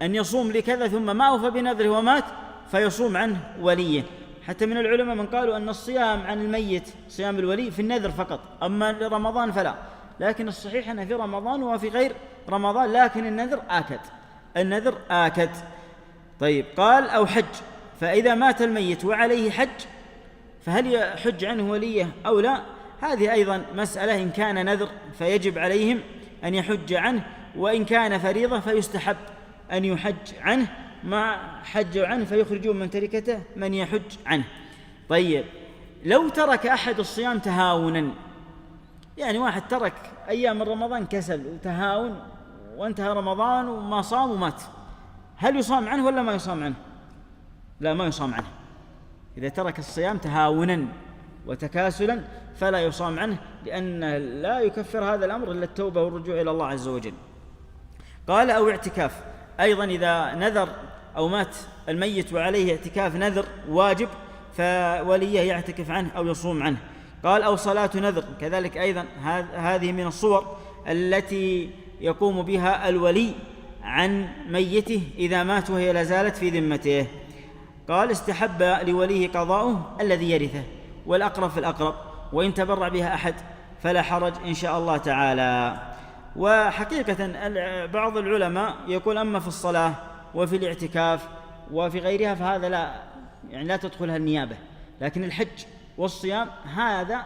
أن يصوم لكذا ثم ما أوفى بنذره ومات فيصوم عنه وليه. حتى من العلماء من قالوا أن الصيام عن الميت صيام الولي في النذر فقط، أما لرمضان فلا، لكن الصحيح أنه في رمضان وفي غير رمضان، لكن النذر آكد. طيب، قال أو حج، فإذا مات الميت وعليه حج فهل يحج عنه وليه أو لا؟ هذه أيضا مسألة، إن كان نذر فيجب عليهم أن يحج عنه، وإن كان فريضة فيستحب أن يحج عنه، ما حجوا عنه فيخرجون من تركته من يحج عنه. طيب، لو ترك أحد الصيام تهاونا، يعني واحد ترك أيام من رمضان كسل وتهاون وانتهى رمضان وما صام ومات، هل يصام عنه ولا ما يصام عنه؟ لا، ما يصام عنه. إذا ترك الصيام تهاونا وتكاسلا فلا يصام عنه، لأن لا يكفر هذا الأمر إلا التوبة والرجوع إلى الله عز وجل. قال أو اعتكاف، أيضا إذا نذر أو مات الميت وعليه اعتكاف نذر واجب فوليه يعتكف عنه أو يصوم عنه. قال أو صلاة نذر، كذلك أيضا هذه من الصور التي يقوم بها الولي عن ميته إذا مات وهي لازالت في ذمته. قال استحب لوليه قضاؤه الذي يرثه، والأقرب في الأقرب، وإن تبرع بها أحد فلا حرج إن شاء الله تعالى. وحقيقة بعض العلماء يقول أما في الصلاة وفي الاعتكاف وفي غيرها فهذا لا تدخلها النيابة، لكن الحج والصيام هذا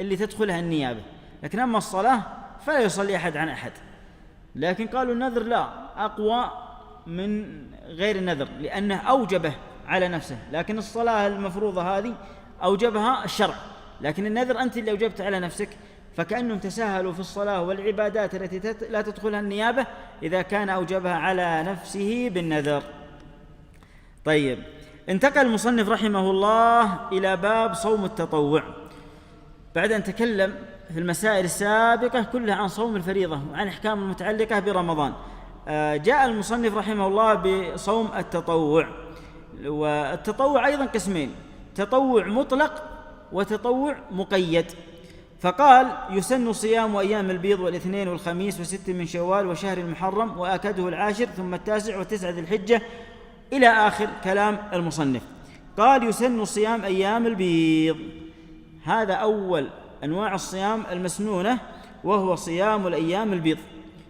اللي تدخلها النيابة، لكن أما الصلاة فلا يصلي أحد عن أحد. لكن قالوا النذر لا، أقوى من غير النذر لأنه أوجبه على نفسه، لكن الصلاة المفروضة هذه أوجبها الشرع، لكن النذر أنت اللي أوجبت على نفسك، فكأنهم تساهلوا في الصلاة والعبادات التي لا تدخلها النيابة إذا كان أوجبها على نفسه بالنذر. طيب، انتقل المصنف رحمه الله إلى باب صوم التطوع بعد أن تكلم في المسائل السابقة كلها عن صوم الفريضة وعن أحكام المتعلقة برمضان. جاء المصنف رحمه الله بصوم التطوع، والتطوع أيضا قسمين: تطوع مطلق وتطوع مقيد. فقال: يسن صيام أيام البيض والاثنين والخميس وست من شوال وشهر المحرم وآكده العاشر ثم التاسع وتسعة ذي الحجة إلى آخر كلام المصنف. قال: يسن صيام أيام البيض، هذا أول أنواع الصيام المسنونة، وهو صيام الأيام البيض.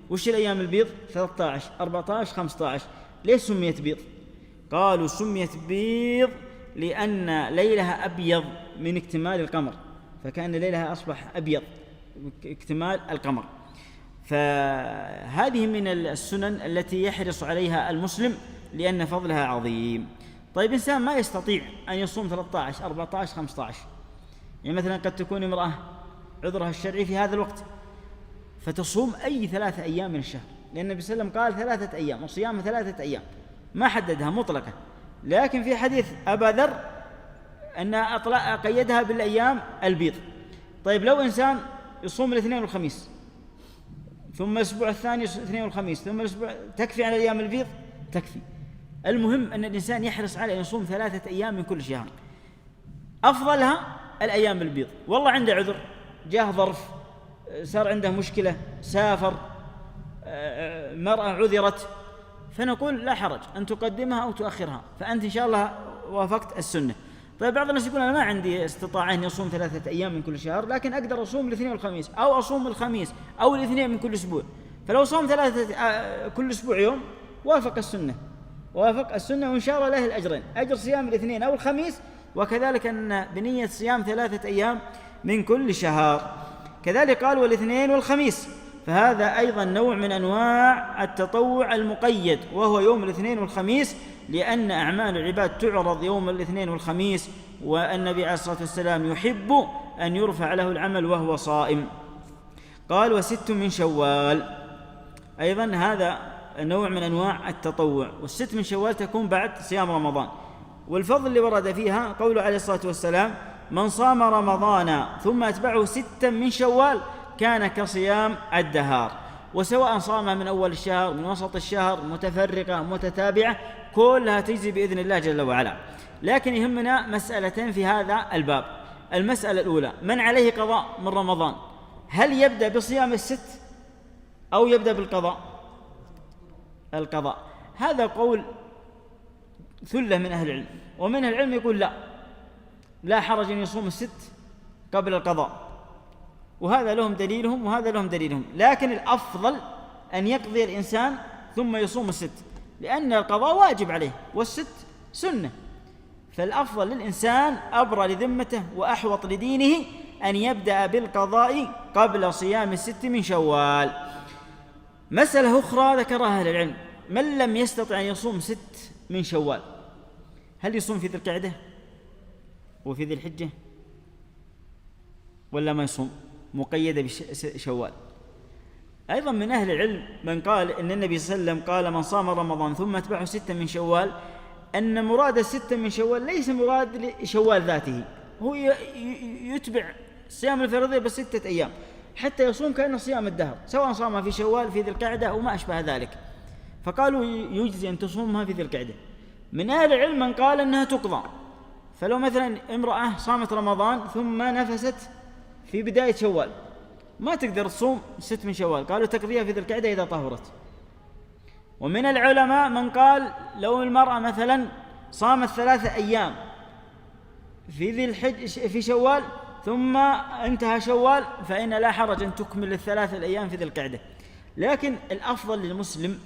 وش الأيام البيض؟ 13 14 15. ليش سميت بيض؟ قالوا سميت بيض لأن ليلها أبيض من اكتمال القمر، فكأن ليلها أصبح أبيض اكتمال القمر. فهذه من السنن التي يحرص عليها المسلم لأن فضلها عظيم. طيب، إنسان ما يستطيع أن يصوم 13 14 15، يعني مثلا قد تكون امرأة عذرها الشرعي في هذا الوقت فتصوم أي 3 أيام من الشهر، لأن النبي صلى الله عليه وسلم قال 3 أيام وصيام 3 أيام، ما حددها مطلقة. لكن في حديث أبا ذر أن قيدها بالأيام البيض. طيب، لو إنسان يصوم الاثنين والخميس ثم الأسبوع الثاني الاثنين والخميس ثم الأسبوع، تكفي على أيام البيض؟ تكفي. المهم أن الإنسان يحرص على أن يصوم 3 أيام من كل شهر، أفضلها الأيام البيض. والله عنده عذر، جاه ظرف، صار عنده مشكلة، سافر، مرأة عذرت، فنقول لا حرج أن تقدمها أو تؤخرها، فأنت إن شاء الله وافقت السنة. طيب، بعض الناس يقول أنا ما عندي استطاعة أن يصوم 3 أيام من كل شهر، لكن أقدر أصوم الاثنين والخميس، أو أصوم الخميس أو الاثنين من كل أسبوع. فلو صوم 3 كل أسبوع يوم وافق السنة، وإن شاء الله له الأجرين: أجر صيام الاثنين أو الخميس، وكذلك أن بنية صيام 3 أيام من كل شهر. كذلك قال: والاثنين والخميس، فهذا أيضا نوع من أنواع التطوع المقيد، وهو يوم الاثنين والخميس، لأن أعمال العباد تعرض يوم الاثنين والخميس، والنبي عليه الصلاة والسلام يحب أن يرفع له العمل وهو صائم. قال: وست من شوال، أيضا هذا نوع من أنواع التطوع، والست من شوال تكون بعد صيام رمضان. والفضل اللي ورد فيها قوله عليه الصلاة والسلام: من صام رمضان ثم أتبعه 6 من شوال كان كصيام الدهار. وسواء صام من أول الشهر من وسط الشهر متفرقة متتابعة كلها تجزي بإذن الله جل وعلا. لكن يهمنا مسألتين في هذا الباب. المسألة الأولى: من عليه قضاء من رمضان، هل يبدأ بصيام 6 أو يبدأ بالقضاء؟ القضاء. هذا قول ثلة من أهل العلم، ومن أهل العلم يقول لا حرج أن يصوم 6 قبل القضاء، وهذا لهم دليلهم وهذا لهم دليلهم. لكن الأفضل أن يقضي الإنسان ثم يصوم 6، لأن القضاء واجب عليه والست سنة، فالأفضل للإنسان أبرى لذمته وأحوط لدينه أن يبدأ بالقضاء قبل صيام 6 من شوال. مسألة أخرى ذكرها أهل العلم: من لم يستطع أن يصوم 6 من شوال، هل يصوم في ذي القعدة وفي ذي الحجة ولا ما يصوم؟ مقيدة بشوال. أيضا من أهل العلم من قال إن النبي صلى الله عليه وسلم قال: من صام رمضان ثم أتبعه 6 من شوال، أن مراد 6 من شوال ليس مراد لشوال ذاته، هو يتبع صيام الفريضة ب6 أيام حتى يصوم كأنه صيام الدهر، سواء صام في شوال في ذي القعدة أو ما أشبه ذلك، فقالوا يجزي أن تصومها في ذي القعدة. من أهل العلم من قال أنها تقضى، فلو مثلا امرأة صامت رمضان ثم نفست في بداية شوال ما تقدر تصوم 6 من شوال، قالوا تقضيها في ذي القعدة إذا طهرت. ومن العلماء من قال لو المرأة مثلا صامت 3 أيام في ذي الحج في شوال ثم انتهى شوال فإن لا حرج أن تكمل 3 الأيام في ذي القعدة. لكن الأفضل للمسلم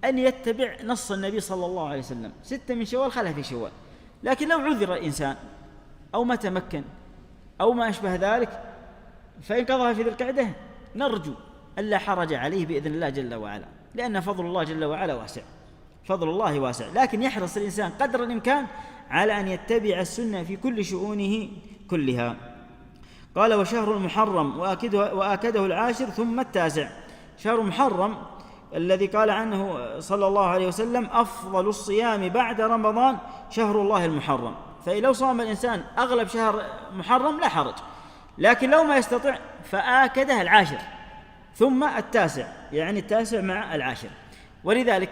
أن يتبع نص النبي صلى الله عليه وسلم، 6 من شوال خلها في شوال. لكن لو عذر الإنسان أو ما تمكن أو ما أشبه ذلك فإن قضاها في ذي القعدة نرجو ألا حرج عليه بإذن الله جل وعلا، لأن فضل الله جل وعلا واسع، فضل الله واسع. لكن يحرص الإنسان قدر الإمكان على أن يتبع السنة في كل شؤونه كلها. قال: وشهر المحرم وآكده 10 ثم 9. شهر محرم الذي قال عنه صلى الله عليه وسلم: أفضل الصيام بعد رمضان شهر الله المحرم. فلو صام الإنسان أغلب شهر محرم لا حرج، لكن لو ما يستطيع فآكده 10 ثم 9، يعني 9 مع 10. ولذلك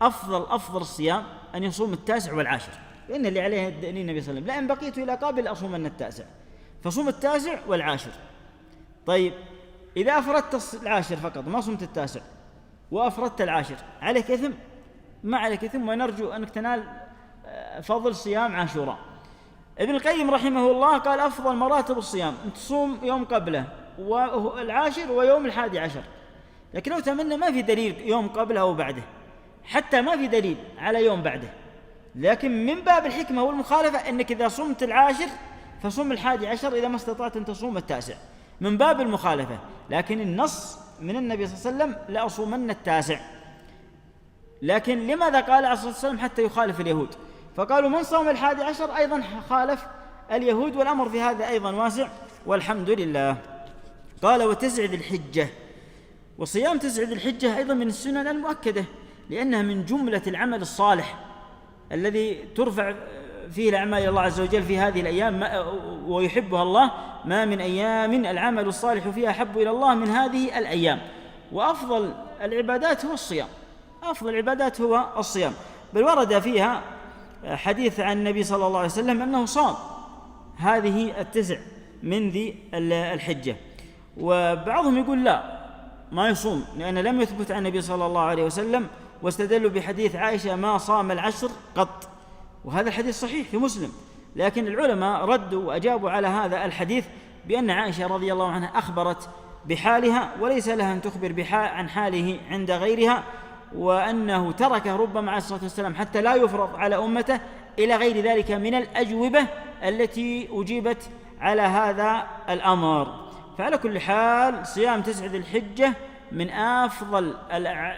أفضل الصيام أن يصوم 9 و10، لأن اللي عليه الدليل النبي صلى الله عليه وسلم: لئن بقيت إلى قابل أصومن 9، فصوم 9 و10. طيب إذا أفردت 10 فقط ما صمت 9 وأفردت 10 عليك إثم؟ ما عليك إثم، ونرجو أنك تنال فضل صيام عاشوراء. ابن القيم رحمه الله قال: أفضل مراتب الصيام أن تصوم يوم قبله و10 ويوم 11. لكن لو تمنى ما في دليل يوم قبله أو بعده، حتى ما في دليل على يوم بعده، لكن من باب الحكمة والمخالفة أنك إذا صمت 10 فصوم 11 إذا ما استطعت أن تصوم 9، من باب المخالفة. لكن النص من النبي صلى الله عليه وسلم: لأصومن 9. لكن لماذا قال عليه الصلاة والسلام؟ حتى يخالف اليهود، فقالوا من صام 11 أيضا خالف اليهود، والأمر في هذا أيضا واسع والحمد لله. قال: و9 ذي الحجة. وصيام 9 ذي الحجة أيضا من السنن المؤكدة، لأنها من جملة العمل الصالح الذي ترفع فيه الأعمال إلى الله عز وجل في هذه الأيام ويحبها الله. ما من أيام العمل الصالح فيها أحب إلى الله من هذه الأيام. وأفضل العبادات هو الصيام، أفضل العبادات هو الصيام. بل ورد فيها حديث عن النبي صلى الله عليه وسلم أنه صام هذه 9 من ذي الحجة. وبعضهم يقول لا، ما يصوم، لأن لم يثبت عن النبي صلى الله عليه وسلم، واستدلوا بحديث عائشة: ما صام 10 قط، وهذا الحديث صحيح في مسلم. لكن العلماء ردوا وأجابوا على هذا الحديث بأن عائشة رضي الله عنها أخبرت بحالها وليس لها أن تخبر عن حاله عند غيرها، وأنه تركه ربما عليه الصلاة والسلام حتى لا يفرض على أمته، إلى غير ذلك من الأجوبة التي أجيبت على هذا الأمر. فعلى كل حال صيام 9 ذي الحجة من أفضل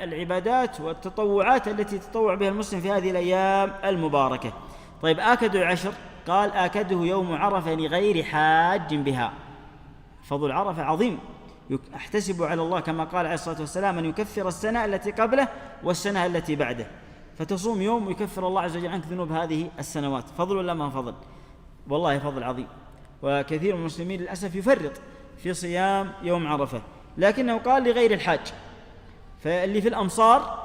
العبادات والتطوعات التي تطوع بها المسلم في هذه الأيام المباركة. طيب آكدوا 10، قال: آكده يوم عرفة لغير حاج بها. فضل عرفة عظيم، أحتسب على الله كما قال عليه الصلاة والسلام أن يكفر السنة التي قبله والسنة التي بعده، فتصوم يوم ويكفر الله عز وجل عنك ذنوب هذه السنوات. فضل ولا ما فضل؟ والله فضل عظيم. وكثير من المسلمين للأسف يفرط في صيام يوم عرفة، لكنه قال لغير الحاج، فاللي في الأمصار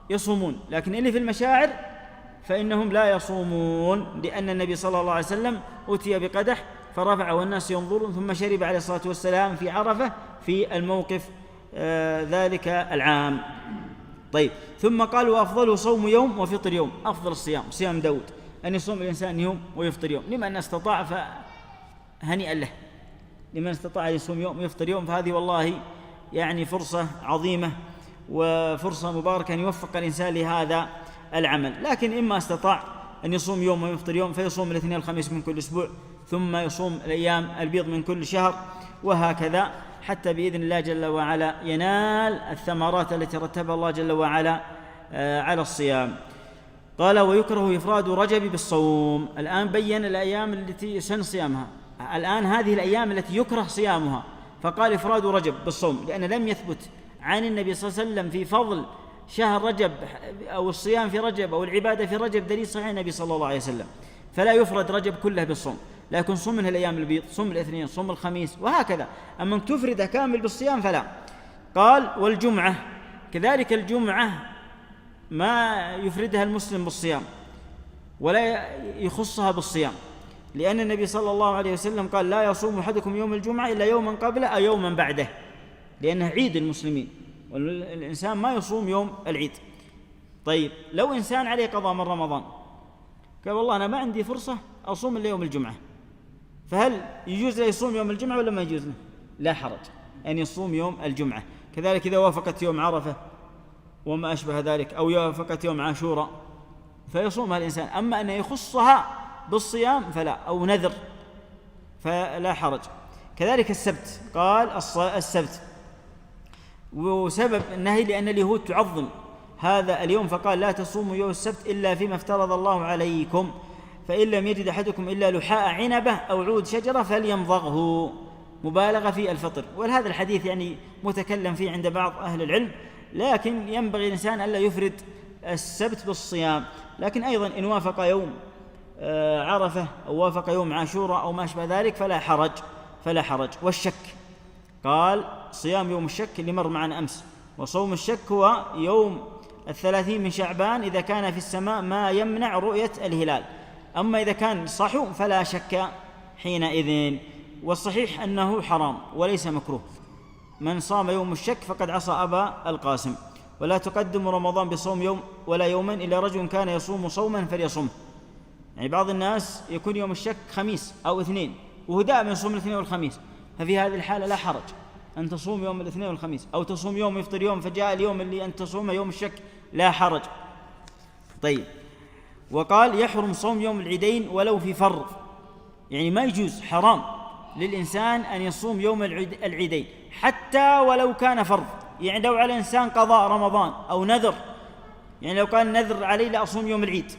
يصومون، لكن اللي في المشاعر فإنهم لا يصومون، لأن النبي صلى الله عليه وسلم أتي بقدح فرفع والناس ينظرون ثم شرب عليه الصلاة والسلام في عرفة في الموقف ذلك العام. طيب ثم قال: وأفضله صوم يوم وفطر يوم. أفضل الصيام صيام داود، أن يصوم الإنسان يوم ويفطر يوم، لمن استطاع فهنيئا له، لمن استطاع يصوم يوم ويفطر يوم، فهذه والله يعني فرصة عظيمة وفرصة مباركة أن يوفق الإنسان لهذا العمل. لكن إما استطاع أن يصوم يوم ويفطر يوم فيصوم الاثنين والخميس من كل أسبوع، ثم يصوم الأيام البيض من كل شهر، وهكذا حتى بإذن الله جل وعلا ينال الثمرات التي رتبها الله جل وعلا على الصيام. قال: ويكره إفراد رجب بالصوم. الآن بين الأيام التي يسن صيامها، الآن هذه الأيام التي يكره صيامها، فقال: إفراد رجب بالصوم، لأن لم يثبت عن النبي صلى الله عليه وسلم في فضل شهر رجب أو الصيام في رجب أو العبادة في رجب دليل صحيح النبي صلى الله عليه وسلم، فلا يفرد رجب كله بالصوم، لكن صم منها الأيام البيض، صم الاثنين، صم الخميس، وهكذا. أما أن تفرد كامل بالصيام فلا. قال: والجمعة كذلك، الجمعة ما يفردها المسلم بالصيام ولا يخصها بالصيام، لأن النبي صلى الله عليه وسلم قال: لا يصوم أحدكم يوم الجمعة إلا يوما قبله أو يوما بعده، لأنه عيد المسلمين والإنسان ما يصوم يوم العيد. طيب لو إنسان عليه قضاء من رمضان قال: والله أنا ما عندي فرصة أصوم إلا يوم الجمعة، فهل يجوز له يصوم يوم الجمعة ولا ما يجوز له؟ لا حرج أن يصوم يوم الجمعة. كذلك إذا وافقت يوم عرفة وما أشبه ذلك، أو وافقت يوم عاشوراء فيصومها الإنسان. أما أن يخصها بالصيام فلا، أو نذر فلا حرج. كذلك السبت، قال السبت، وسبب النهي لأن اليهود تعظم هذا اليوم، فقال لا تصوموا يوم السبت إلا فيما افترض الله عليكم، فإن لم يجد أحدكم إلا لحاء عنبة أو عود شجرة فليمضغه، مبالغة في الفطر. وهذا الحديث يعني متكلم فيه عند بعض أهل العلم، لكن ينبغي الإنسان ألا يفرد السبت بالصيام. لكن أيضا إن وافق يوم عرفة أو وافق يوم عاشوراء أو ما أشبه ذلك فلا حرج. والشك، قال صيام يوم الشك اللي مر معنا أمس، وصوم الشك هو يوم 30 من شعبان إذا كان في السماء ما يمنع رؤية الهلال. أما إذا كان صحو فلا شك حينئذ. والصحيح أنه حرام وليس مكروه. من صام يوم الشك فقد عصى أبا القاسم. ولا تقدم رمضان بصوم يوم ولا يوما إلا رجل كان يصوم صوما فليصوم. يعني بعض الناس يكون يوم الشك خميس أو اثنين، وهو دائما يصوم الاثنين والخميس، ففي هذه الحالة لا حرج أن تصوم يوم الاثنين والخميس، أو تصوم يوم يفطر يوم فجاء اليوم اللي أنت تصومه يوم الشك، لا حرج. طيب، وقال يحرم صوم يوم العيدين ولو في فرض، يعني ما يجوز، حرام للإنسان أن يصوم يوم العيدين حتى ولو كان فرض. يعني لو على الإنسان قضاء رمضان أو نذر، يعني لو كان نذر عليه لأصوم يوم العيد،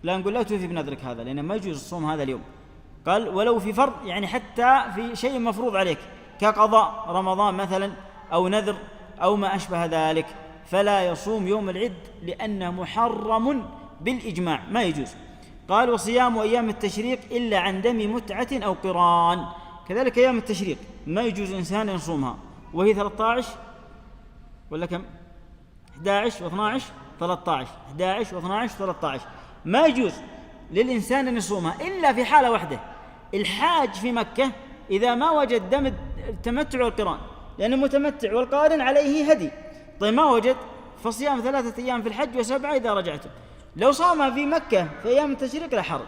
لا نقول لا توفي بنذرك هذا، لأنه ما يجوز الصوم هذا اليوم. قال ولو في فرض، يعني حتى في شيء مفروض عليك كقضاء رمضان مثلا أو نذر أو ما أشبه ذلك، فلا يصوم يوم العيد لأنه محرم بالإجماع، ما يجوز. قال وصيام أيام التشريق إلا عن دم متعة أو قران. كذلك أيام التشريق ما يجوز إنسان يصومها، وهي 13 ولا كم؟ 11 و12 13 11 و12 13. ما يجوز للإنسان أن يصومها إلا في حالة واحدة، الحاج في مكة إذا ما وجد دم التمتع والقران، لأن المتمتع والقارن عليه هدي. طيب ما وجد، فصيام 3 أيام في الحج و7 إذا رجعتم. لو صامها في مكة في أيام التشريق لا حرج.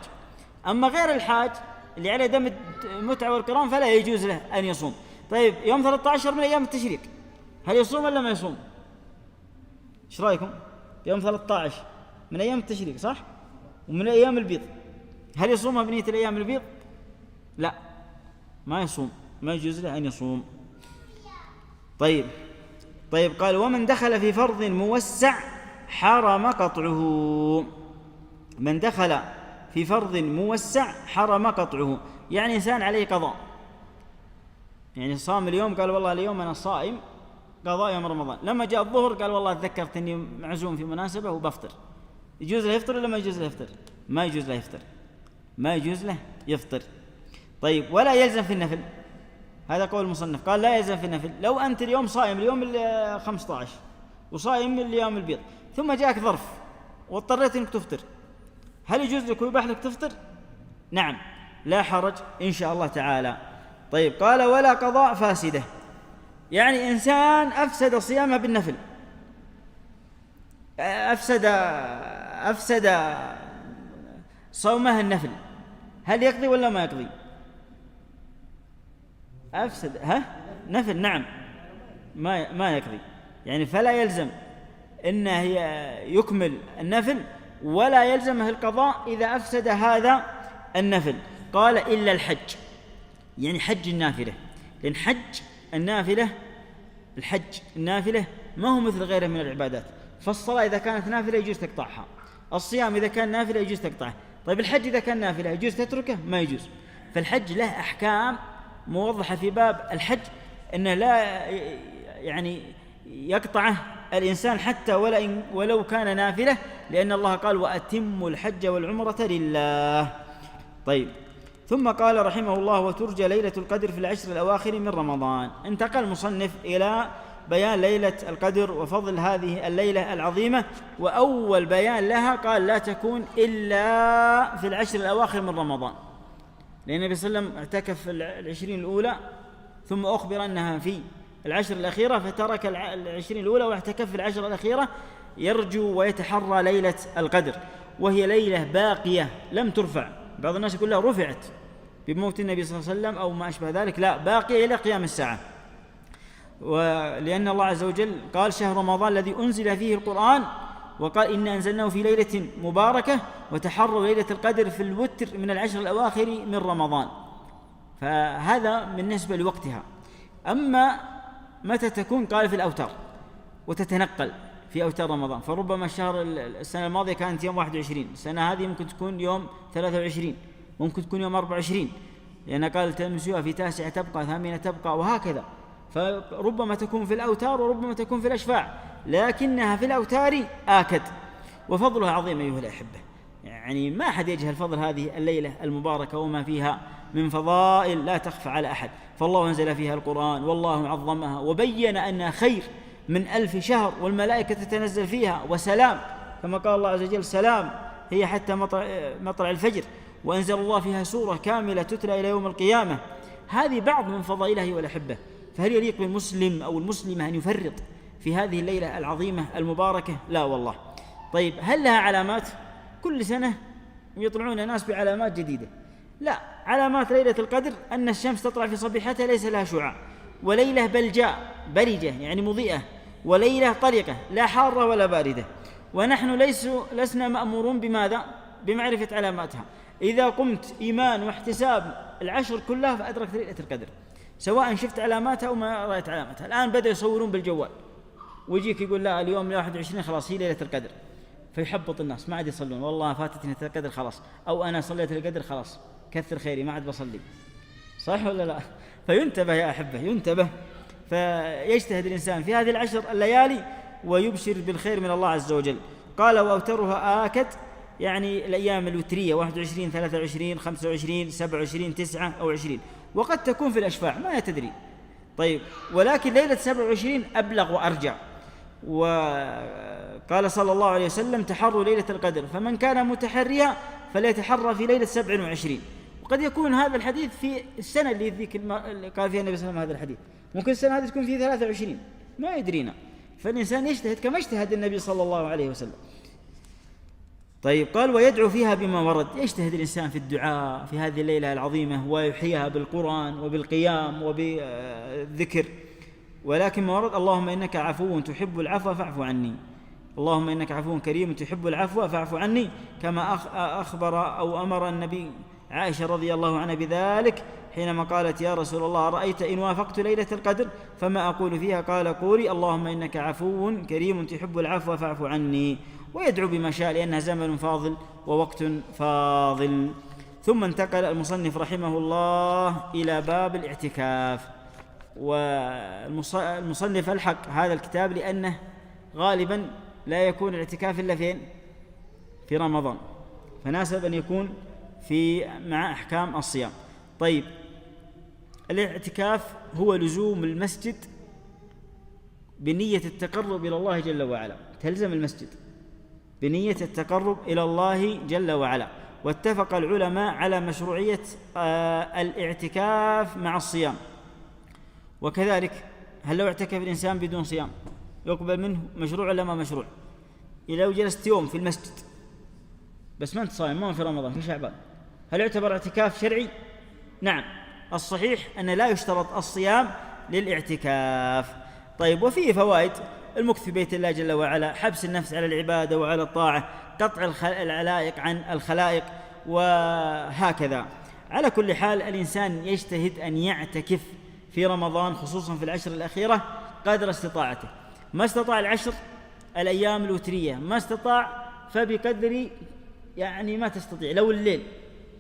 أما غير الحاج اللي عليه دم المتعة والقران فلا يجوز له أن يصوم. طيب يوم 13 من أيام التشريق هل يصوم ولا ما يصوم؟ إيش رأيكم؟ يوم 13 من أيام التشريق صح؟ ومن أيام البيض، هل يصومها بنية الأيام البيض؟ لا، ما يصوم، ما يجوز له أن يصوم. طيب قال ومن دخل في فرض موسع حرم قطعه. من دخل في فرض موسع حرم قطعه، يعني إنسان عليه قضاء، يعني صام اليوم قال والله اليوم أنا صائم قضاء يوم رمضان، لما جاء الظهر قال والله تذكرت أني معزوم في مناسبة وبفطر، يجوز له يفطر ولا ما يجوز له يفطر؟ ما يجوز له يفطر، ما يجوز له يفطر. طيب ولا يلزم في النفل، هذا قول المصنف، قال لا يلزم في النفل. لو أنت اليوم صائم اليوم 15 وصائم اليوم البيض، ثم جاءك ظرف واضطريت أنك تفطر، هل يجوز لك ويباح لك تفطر؟ نعم، لا حرج إن شاء الله تعالى. طيب قال ولا قضاء فاسدة، يعني إنسان أفسد صيامه بالنفل، أفسد صومه النفل، هل يقضي ولا ما يقضي؟ أفسد نفل، نعم ما يقضي، يعني فلا يلزم إنه يكمل النفل ولا يلزمه القضاء إذا أفسد هذا النفل. قال إلا الحج، يعني حج النافلة، لأن الحج النافلة ما هو مثل غيره من العبادات. فالصلاة إذا كانت نافلة يجوز تقطعها، الصيام إذا كان نافلة يجوز تقطعه. طيب الحج إذا كان نافلة يجوز تتركه؟ ما يجوز. فالحج له أحكام موضحة في باب الحج، أنه لا يعني يقطعه الإنسان حتى ولو كان نافلة، لأن الله قال وأتموا الحج والعمرة لله. طيب ثم قال رحمه الله وترجى ليلة القدر في العشر الأواخر من رمضان. انتقل المصنف إلى بيان ليلة القدر وفضل هذه الليلة العظيمة، وأول بيان لها قال لا تكون إلا في العشر الأواخر من رمضان، لأن النبي صلى الله عليه وسلم اعتكف في 20 الأولى ثم أخبر أنها في العشر الأخيرة، فترك 20 الأولى واعتكف في العشر الأخيرة يرجو ويتحرى ليلة القدر، وهي ليلة باقية لم ترفع. بعض الناس يقول لها رفعت، بموت النبي صلى الله عليه وسلم أو ما أشبه ذلك، لا، باقي إلى قيام الساعة. ولأن الله عز وجل قال شهر رمضان الذي أنزل فيه القرآن، وقال إنا أنزلناه في ليلة مباركة وتحروا ليلة القدر في الوتر من العشر الأواخر من رمضان. فهذا بالنسبة لوقتها. أما متى تكون؟ قال في الأوتار، وتتنقل في أوتار رمضان. فربما الشهر السنة الماضية كانت يوم 21، السنة هذه ممكن تكون يوم 23، ممكن تكون يوم 24، لأن قال تلمسوها في 9 تبقى، 8 تبقى، وهكذا. فربما تكون في الأوتار وربما تكون في الأشفاع، لكنها في الأوتار آكد، وفضلها عظيم أيها الأحبة. يعني ما أحد يجهل فضل هذه الليلة المباركة وما فيها من فضائل لا تخفى على أحد. فالله أنزل فيها القرآن، والله عظمها وبين أنها خير من 1000 شهر، والملائكة تتنزل فيها، وسلام، كما قال الله عز وجل سلام هي حتى مطلع الفجر. وأنزل الله فيها سورة كاملة تتلى إلى يوم القيامة. هذه بعض من فضائلها أيها الأحبة. فهل يليق بالمسلم أو المسلمة أن يفرط في هذه الليلة العظيمة المباركة؟ لا والله. طيب هل لها علامات؟ كل سنة يطلعون ناس بعلامات جديدة. لا، علامات ليلة القدر أن الشمس تطلع في صبيحتها ليس لها شعاع، وليلة بلجاء برجة يعني مضيئة، وليلة طلقة لا حارة ولا باردة. ونحن لسنا مأمورون بماذا؟ بمعرفة علاماتها. إذا قمت إيمان واحتساب العشر كلها فأدركت ليلة القدر، سواء شفت علاماتها أو ما رأيت علاماتها. الآن بدأوا يصورون بالجوال، ويجيك يقول لا اليوم 21 خلاص هي ليلة القدر، فيحبط الناس ما عاد يصلون، والله فاتتني ليلة القدر خلاص، أو أنا صليت القدر خلاص كثر خيري ما عاد بصلي. صح ولا لا؟ فينتبه يا أحبة، ينتبه. فيجتهد الإنسان في هذه العشر الليالي ويبشر بالخير من الله عز وجل. قال وأوترها آكد، يعني الأيام الوترية 21 23 25 27 9 أو 20، وقد تكون في الأشفاع ما يتدري. طيب ولكن ليلة 27 أبلغ وأرجع. وقال صلى الله عليه وسلم تحروا ليلة القدر، فمن كان متحريا فليتحرى في ليلة 27. وقد يكون هذا الحديث في السنة اللي قال فيها النبي صلى الله عليه وسلم هذا الحديث، ممكن السنة هذه تكون في 23 ما يدرينا. فالإنسان يجتهد كما اجتهد النبي صلى الله عليه وسلم. طيب قال ويدعو فيها بما ورد، يجتهد الإنسان في الدعاء في هذه الليلة العظيمة ويحييها بالقرآن وبالقيام وبالذكر، ولكن ما ورد اللهم إنك عفو تحب العفو فاعف عني، اللهم إنك عفو كريم تحب العفو فاعف عني، كما أخبر أو أمر النبي عائشة رضي الله عنها بذلك حينما قالت يا رسول الله رأيت إن وافقت ليلة القدر فما أقول فيها؟ قال قولي اللهم إنك عفو كريم تحب العفو فاعف عني. ويدعو بما شاء لأنها زمن فاضل ووقت فاضل. ثم انتقل المصنف رحمه الله إلى باب الاعتكاف. والمصنف الحق هذا الكتاب لأنه غالبا لا يكون الاعتكاف إلا فين؟ في رمضان، فناسب أن يكون مع أحكام الصيام. طيب الاعتكاف هو لزوم المسجد بنية التقرب إلى الله جل وعلا، تلزم المسجد بنية التقرب إلى الله جل وعلا. واتفق العلماء على مشروعية الاعتكاف مع الصيام. وكذلك هل لو اعتكف الإنسان بدون صيام يقبل منه؟ مشروع ولا ما مشروع؟ إذا لو جلست يوم في المسجد بس ما أنت صايم، ما في رمضان، في شعبان، هل يعتبر اعتكاف شرعي؟ نعم، الصحيح أن لا يشترط الصيام للاعتكاف. طيب وفيه فوائد: المكث في بيت الله جل وعلا، حبس النفس على العبادة وعلى الطاعة، قطع العلائق عن الخلائق، وهكذا. على كل حال الإنسان يجتهد أن يعتكف في رمضان خصوصا في العشر الأخيرة قدر استطاعته. ما استطاع العشر الأيام الوترية ما استطاع فبقدر يعني ما تستطيع. لو الليل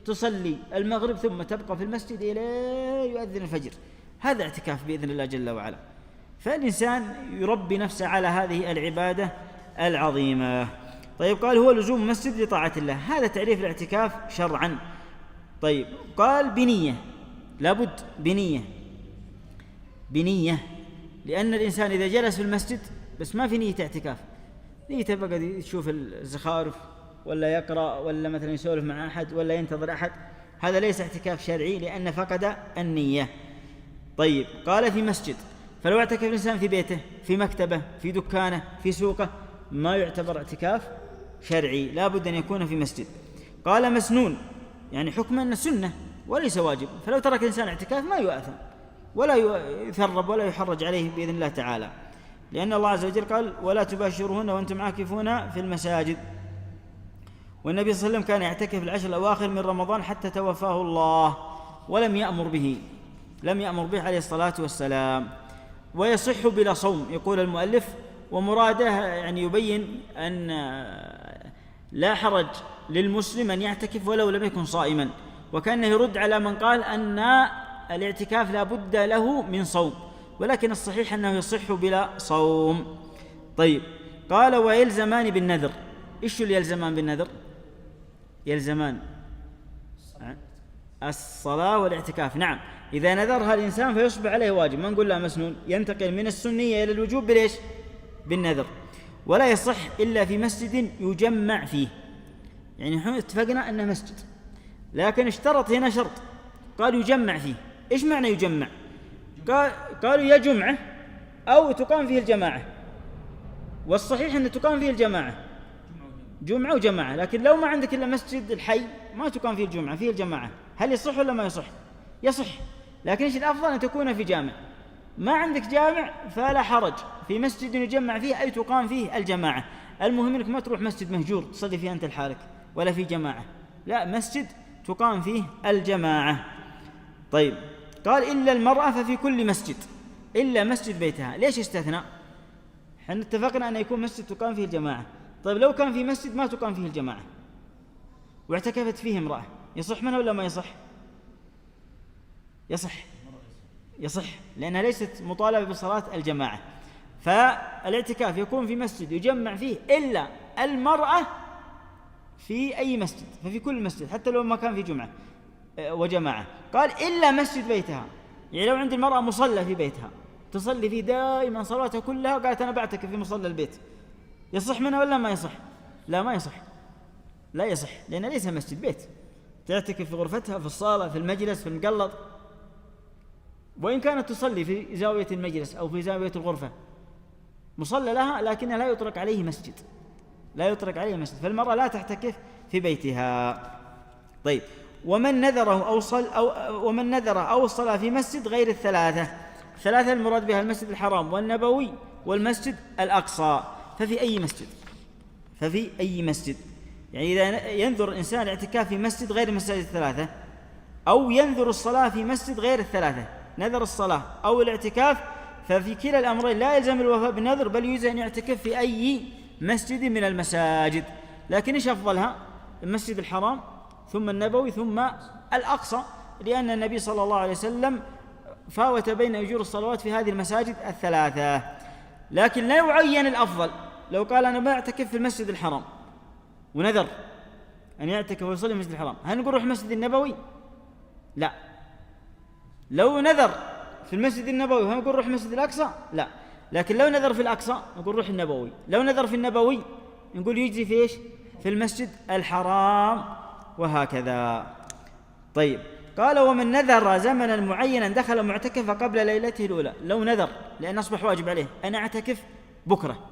تصلي المغرب ثم تبقى في المسجد إلى يؤذن الفجر، هذا اعتكاف بإذن الله جل وعلا. فالإنسان يربي نفسه على هذه العبادة العظيمة. طيب قال هو لزوم مسجد لطاعة الله، هذا تعريف الاعتكاف شرعا. طيب قال بنية، لابد بنية، لأن الإنسان إذا جلس في المسجد بس ما في نية اعتكاف، نيته بقى يشوف الزخارف ولا يقرأ ولا مثلا يسولف مع أحد ولا ينتظر أحد، هذا ليس اعتكاف شرعي لأن فقد النية. طيب قال في مسجد، فلو اعتكف الإنسان في بيته، في مكتبه، في دكانه، في سوقه، ما يعتبر اعتكاف شرعي، لا بد أن يكون في مسجد. قال مسنون، يعني حكم أن سنة وليس واجب، فلو ترك الإنسان اعتكاف ما يؤثم ولا يثرب ولا يحرج عليه بإذن الله تعالى، لأن الله عز وجل قال ولا تباشروهن وأنتم عاكفون في المساجد. والنبي صلى الله عليه وسلم كان يعتكف العشر الأواخر من رمضان حتى توفاه الله ولم يأمر به، لم يأمر به عليه الصلاة والسلام. ويصح بلا صوم يقول المؤلف، ومراده يعني يبين أن لا حرج للمسلم أن يعتكف ولو لم يكن صائما، وكأنه يرد على من قال أن الاعتكاف لا بد له من صوم، ولكن الصحيح أنه يصح بلا صوم. طيب، قال ويلزمان بالنذر. إيش اللي يلزمان بالنذر؟ يلزمان الصلاة والاعتكاف. نعم، إذا نذرها الإنسان فيصبح عليه واجب، ما نقول لا مسنون، ينتقل من السنية إلى الوجوب بليش؟ بالنذر. ولا يصح إلا في مسجد يجمع فيه، يعني نحن اتفقنا أنه مسجد، لكن اشترط هنا شرط، قال يجمع فيه. إيش معنى يجمع؟ قالوا يا جمعة أو تقام فيه الجماعة، والصحيح أن تقام فيه الجماعة، جمعة وجماعة، لكن لو ما عندك إلا مسجد الحي ما تقام فيه الجمعة، فيه الجماعة، هل يصح ولا ما يصح؟ يصح، لكن إيش الأفضل؟ أن تكون في جامع. ما عندك جامع فلا حرج، في مسجد يجمع فيه أي تقام فيه الجماعة. المهم أنك ما تروح مسجد مهجور تصلي فيه أنت لحالك ولا في جماعة، لا، مسجد تقام فيه الجماعة. طيب، قال إلا المرأة ففي كل مسجد إلا مسجد بيتها. ليش استثنى؟ حنا اتفقنا أن يكون مسجد تقام فيه الجماعة. طيب، لو كان في مسجد ما تقام فيه الجماعة واعتكفت فيه امرأة، يصح منها ولا ما يصح؟ يصح، لأنها ليست مطالبة بصلاة الجماعة. فالاعتكاف يكون في مسجد يجمع فيه إلا المرأة في أي مسجد، ففي كل مسجد حتى لو ما كان في جمعة وجماعة. قال إلا مسجد بيتها، يعني لو عند المرأة مصلى في بيتها تصلي فيه دائما صلاتها كلها، وقالت أنا بعتكف في مصلى البيت، يصح منها ولا ما يصح؟ لا، ما يصح، لا يصح، لأنه ليس مسجد، بيت، تعتكف في غرفتها، في الصالة، في المجلس، في المقلط، وإن كانت تصلي في زاوية المجلس أو في زاوية الغرفة مصلى لها، لكنها لا يطلق عليه مسجد، لا يطلق عليه مسجد، فالمرأة لا تحتكف في بيتها. طيب، ومن نذر أو صلى في مسجد غير الثلاثة المراد بها المسجد الحرام والنبوي والمسجد الأقصى، ففي أي مسجد، يعني إذا ينذر الإنسان الاعتكاف في مسجد غير المساجد الثلاثة، أو ينذر الصلاة في مسجد غير الثلاثة، نذر الصلاة أو الاعتكاف، ففي كلا الأمرين لا يلزم الوفاء بالنذر، بل يجوز أن يعتكف في أي مسجد من المساجد. لكن إيش أفضلها؟ المسجد الحرام ثم النبوي ثم الأقصى، لأن النبي صلى الله عليه وسلم فاوت بين أجور الصلوات في هذه المساجد الثلاثة. لكن لا يعين الأفضل. لو قال أنا ما أعتكف في المسجد الحرام ونذر أن يعتكف ويصلي في المسجد الحرام، هل نقول روح المسجد النبوي؟ لا. لو نذر في المسجد النبوي هل نقول روح المسجد الأقصى؟ لا. لكن لو نذر في الأقصى نقول روح النبوي، لو نذر في النبوي نقول يجزي في إيش؟ في المسجد الحرام، وهكذا. طيب، قال ومن نذر زمنا معينا دخل معتكف قبل ليلته الأولى. لو نذر لأن أصبح واجب عليه أنا أعتكف بكرة،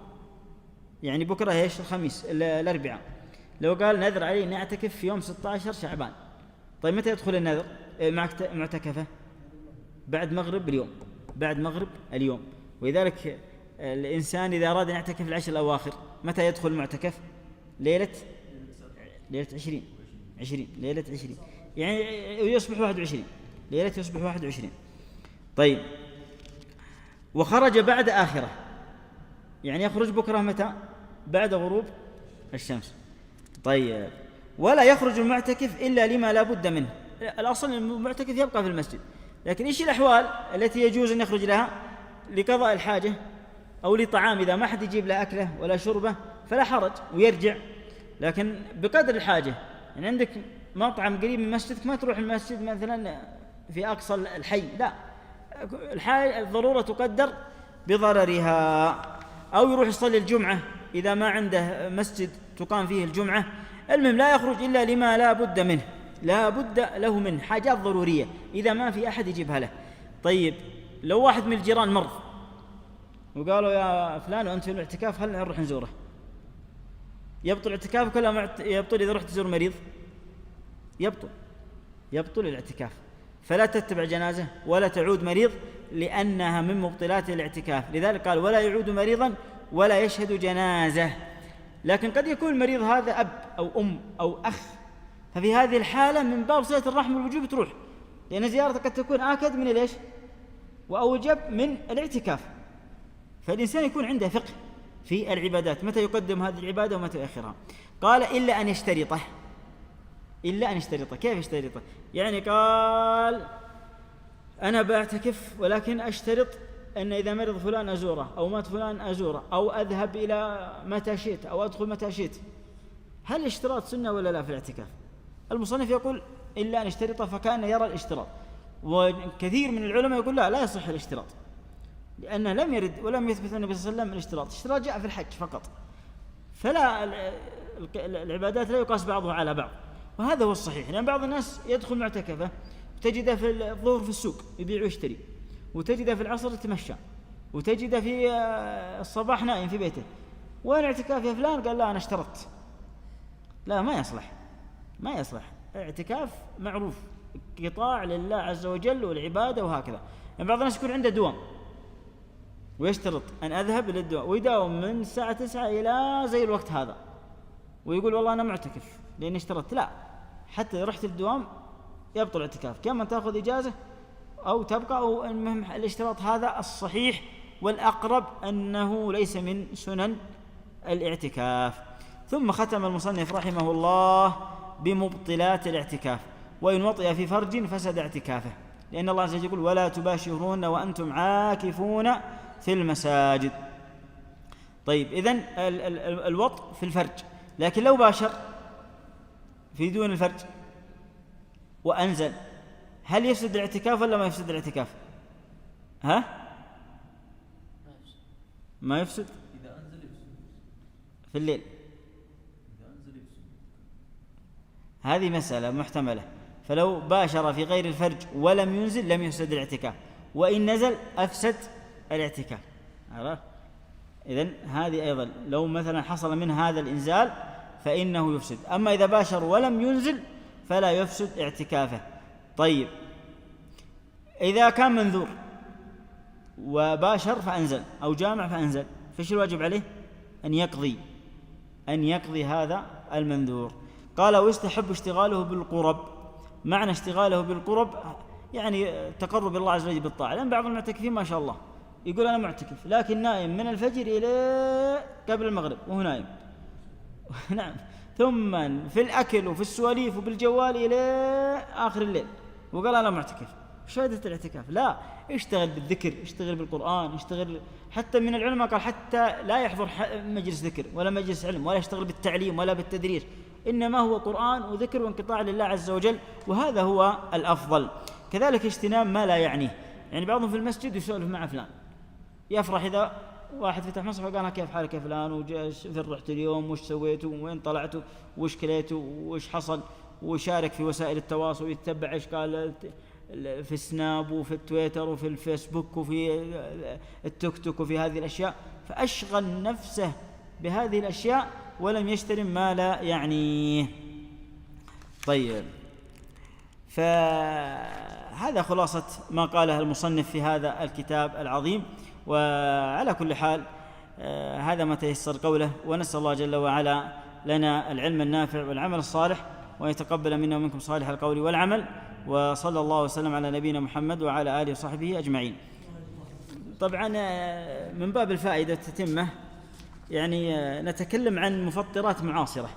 يعني بكرة إيش؟ الخميس الأربعاء، لو قال نذر عليه أن أعتكف في يوم 16 شعبان، طيب متى يدخل النذر معتكفه؟ بعد مغرب اليوم. ولذلك الإنسان إذا أراد أن يعتكف العشر الأواخر متى يدخل المعتكف؟ ليلة 20 ليلة 20، يعني يصبح 21 ليلة، يصبح 21. طيب، وخرج بعد آخرة، يعني يخرج بكرة متى؟ بعد غروب الشمس. طيب، ولا يخرج المعتكف إلا لما لا بد منه. الأصل المعتكف يبقى في المسجد، لكن إيش الأحوال التي يجوز أن يخرج لها؟ لقضاء الحاجة أو لطعام، إذا ما حد يجيب له أكله ولا شربه فلا حرج ويرجع، لكن بقدر الحاجة. يعني عندك مطعم قريب من مسجدك ما تروح المسجد مثلا في أقصى الحي، لا، الضرورة تقدر بضررها. أو يروح يصلي الجمعة إذا ما عنده مسجد تقام فيه الجمعة. المهم لا يخرج إلا لما لا بد منه، لا بد له منه، حاجات ضرورية إذا ما في أحد يجيبها له. طيب، لو واحد من الجيران مرض وقالوا يا فلان وأنت في الاعتكاف هل نروح نزوره، يبطل اعتكافك ولا يبطل إذا رحت تزور مريض؟ يبطل. يبطل الاعتكاف. فلا تتبع جنازة ولا تعود مريض، لأنها من مبطلات الاعتكاف. لذلك قال ولا يعود مريضا ولا يشهد جنازة. لكن قد يكون المريض هذا أب أو أم أو أخ، ففي هذه الحالة من باب صلة الرحم والوجوب تروح، لأن زيارته قد تكون آكد من ليش وأوجب من الاعتكاف. فالإنسان يكون عنده فقه في العبادات، متى يقدم هذه العبادة ومتى يؤخرها. قال إلا أن يشترطه. إلا أن يشترطه. كيف يشترطه؟ يعني قال أنا بعتكف ولكن أشترط أن إذا مرض فلان أزوره، أو مات فلان أزوره، أو أذهب إلى متى شئت، أو أدخل متى شئت. هل الاشتراط سنة ولا لا في الاعتكاف؟ المصنف يقول إلا أن يشترطه، فكان يرى الاشتراط. وكثير من العلماء يقول لا يصح الاشتراط، لأنه لم يرد ولم يثبت النبي صلى الله عليه وسلم الاشتراط. الاشتراط جاء في الحج فقط، فلا العبادات لا يقاس بعضها على بعض، وهذا هو الصحيح. لأن بعض الناس يدخل معتكفه وتجده في الظهر في السوق يبيع ويشتري، وتجده في العصر يتمشى، وتجده في الصباح نائم في بيته. وين اعتكاف يا فلان؟ قال لا أنا اشترطت. لا، ما يصلح، ما يصلح. اعتكاف معروف قطاع لله عز وجل والعبادة وهكذا. يعني بعض الناس يكون عنده دوام ويشترط أن أذهب إلى الدوام، ويداوم من الساعة 9 إلى زي الوقت هذا، ويقول والله أنا معتكف لأني اشترطت. لا، حتى رحت الدوام يبطل الاعتكاف، كما تأخذ إجازة أو تبقى. أو المهم الاشتراط هذا الصحيح والأقرب أنه ليس من سنن الاعتكاف. ثم ختم المصنف رحمه الله بمبطلات الاعتكاف: وإن وطئ في فرج فسد اعتكافه، لأن الله عز وجل يقول ولا تباشرون وأنتم عاكفون في المساجد. طيب، إذن الوطء في الفرج، لكن لو باشر في دون الفرج وأنزل، هل يفسد الاعتكاف ولا ما يفسد الاعتكاف؟ ما يفسد. إذا أنزل يفسد في الليل. إذا أنزل يفسد. هذه مسألة محتملة. فلو باشر في غير الفرج ولم ينزل لم يفسد الاعتكاف، وإن نزل أفسد الاعتكاف. إذن هذه أيضا لو مثلا حصل من هذا الإنزال فإنه يفسد. أما إذا باشر ولم ينزل فلا يفسد اعتكافه. طيب، إذا كان منذور وباشر فأنزل أو جامع فأنزل، فإيش الواجب عليه؟ أن يقضي هذا المنذور. قال ويستحب اشتغاله بالقرب. معنى اشتغاله بالقرب يعني تقرب الله عز وجل بالطاعة. لأن بعض المعتكفين ما شاء الله يقول أنا معتكف لكن نائم من الفجر إلى قبل المغرب وهو نائم نعم، ثم في الأكل وفي السواليف وبالجوال إلى آخر الليل وقال أنا معتكف. شهادة الاعتكاف لا، اشتغل بالذكر، اشتغل بالقرآن، اشتغل. حتى من العلماء قال حتى لا يحضر مجلس ذكر ولا مجلس علم ولا يشتغل بالتعليم ولا بالتدريس، إنما هو قرآن وذكر وانقطاع لله عز وجل، وهذا هو الأفضل. كذلك اجتناب ما لا يعنيه. يعني بعضهم في المسجد يسولف مع فلان، يفرح إذا واحد فتح مصحف وقال كيف حالك يا فلان، وفين رحت اليوم، وش سويتوا، وين طلعتوا، وش كليتوا، وش حصل، وشارك في وسائل التواصل، ويتبع ايش قال في السناب وفي التويتر وفي الفيسبوك وفي التيك توك وفي هذه الأشياء، فأشغل نفسه بهذه الأشياء ولم يشترم ما لا يعنيه. طيب، فهذا خلاصة ما قاله المصنف في هذا الكتاب العظيم. وعلى كل حال هذا ما تيسر قوله، ونسأل الله جل وعلا لنا العلم النافع والعمل الصالح، ويتقبل منا ومنكم صالح القول والعمل. وصلى الله وسلم على نبينا محمد وعلى آله وصحبه أجمعين. طبعا من باب الفائدة تتمة، يعني نتكلم عن مفطرات معاصرة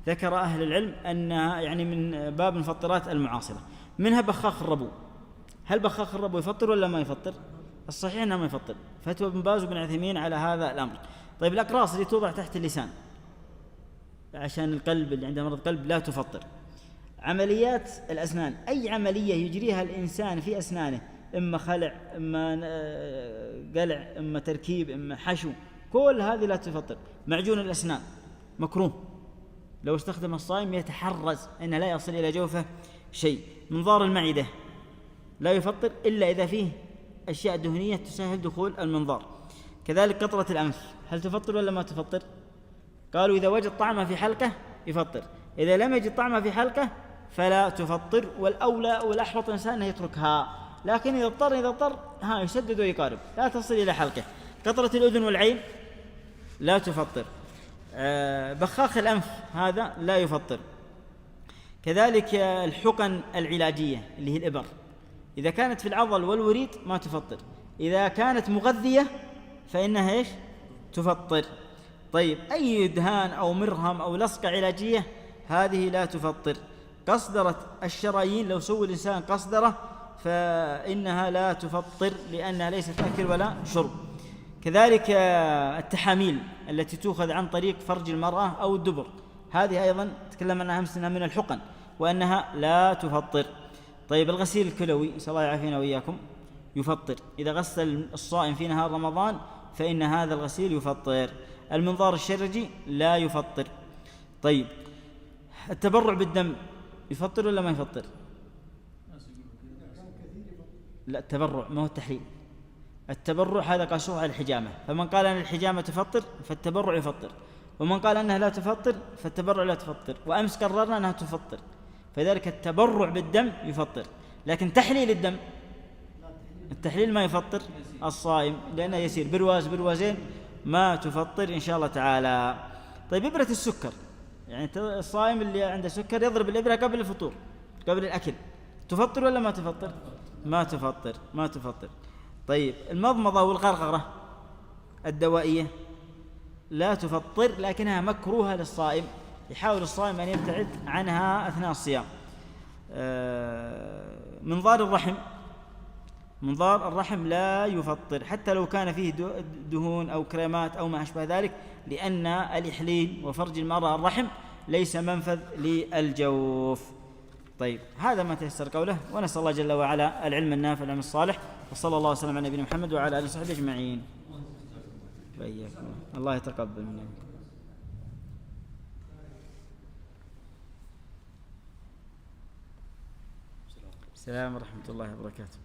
ذكر أهل العلم أنها يعني من باب مفطرات المعاصرة، منها بخاخ الربو. هل بخاخ الربو يفطر ولا ما يفطر؟ الصحيح أنه ما يفطر، فتوى ابن باز وابن عثيمين على هذا الأمر. طيب، الأقراص اللي توضع تحت اللسان عشان القلب اللي عنده مرض قلب لا تفطر. عمليات الأسنان، أي عملية يجريها الإنسان في أسنانه، إما خلع، إما قلع، إما تركيب، إما حشو، كل هذه لا تفطر. معجون الأسنان مكروه، لو استخدم الصائم يتحرز أن لا يصل إلى جوفه شيء. منظار المعدة لا يفطر إلا إذا فيه أشياء دهنية تسهل دخول المنظار. كذلك قطرة الأنف، هل تفطر ولا ما تفطر؟ قالوا إذا وجد طعمه في حلقه يفطر، إذا لم يجد طعمه في حلقه فلا تفطر، والأولى والأحوط الإنسان أن يتركها، لكن إذا اضطر يسدد ويقارب، لا تصل إلى حلقه. قطرة الأذن والعين لا تفطر. بخاخ الأنف هذا لا يفطر. كذلك الحقن العلاجية اللي هي الإبر، إذا كانت في العضل والوريد ما تفطر، إذا كانت مغذية فإنها إيش؟ تفطر. طيب أي دهان أو مرهم أو لصقة علاجية هذه لا تفطر. قصدرة الشرايين، لو سوى الإنسان قصدرة فإنها لا تفطر لأنها ليست أكل ولا شرب. كذلك التحاميل التي تؤخذ عن طريق فرج المرأة أو الدبر، هذه أيضا تكلم عنها أمس أنها من الحقن وأنها لا تفطر. طيب الغسيل الكلوي، نسأل الله يعافينا وإياكم، يفطر. إذا غسل الصائم في نهار رمضان فإن هذا الغسيل يفطر. المنظار الشرجي لا يفطر. طيب التبرع بالدم يفطر ولا ما يفطر؟ لا، التبرع ما هو التحليل. التبرع هذا قاسوه على الحجامة، فمن قال أن الحجامة تفطر فالتبرع يفطر، ومن قال أنها لا تفطر فالتبرع لا تفطر، وأمس قررنا أنها تفطر، فذلك التبرع بالدم يفطر. لكن تحليل الدم، التحليل ما يفطر الصائم لأنه يسير، بروازين ما تفطر إن شاء الله تعالى. طيب إبرة السكر، يعني الصائم اللي عنده سكر يضرب الإبرة قبل الفطور، قبل الأكل، تفطر ولا ما تفطر؟ ما تفطر. طيب المضمضة والغرغرة الدوائية لا تفطر، لكنها مكروهة للصائم، يحاول الصائم أن يبتعد عنها أثناء الصيام. منظار الرحم لا يفطر حتى لو كان فيه دهون أو كريمات أو ما أشبه ذلك، لأن الإحليل وفرج المرأة الرحم ليس منفذ للجوف. طيب هذا ما تيسر قوله، ونسأل الله جل وعلا العلم النافع والعمل الصالح، وصلى الله وسلم على نبينا محمد وعلى آله وصحبه أجمعين. الله يتقبل منا. السلام ورحمة الله وبركاته.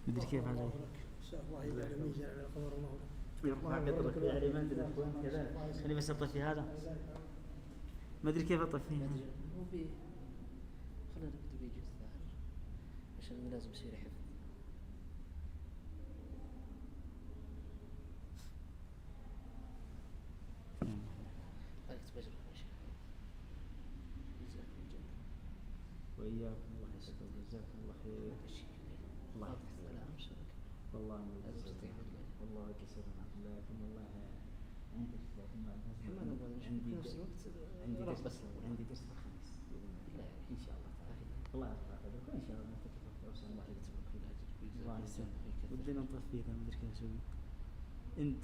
مدري كيف هذا يرفع قدرك يعني ما ادري كذا، خليني بس اطفي هذا، ما ادري كيف اطفيه. خلينا نبدا بيجي الظاهر عشان لازم يصير حفظ. وإياكم الله يسلمك، جزاكم الله خير. الله يحفظك. والله والله كسر لكن والله عندي عندي درس الخميس إن شاء الله تعالى. الله يرفع قدرك إن شاء الله نتكلم. الله يسلمك، ودنا نطفيه ما أدري كيف أسوي. أنت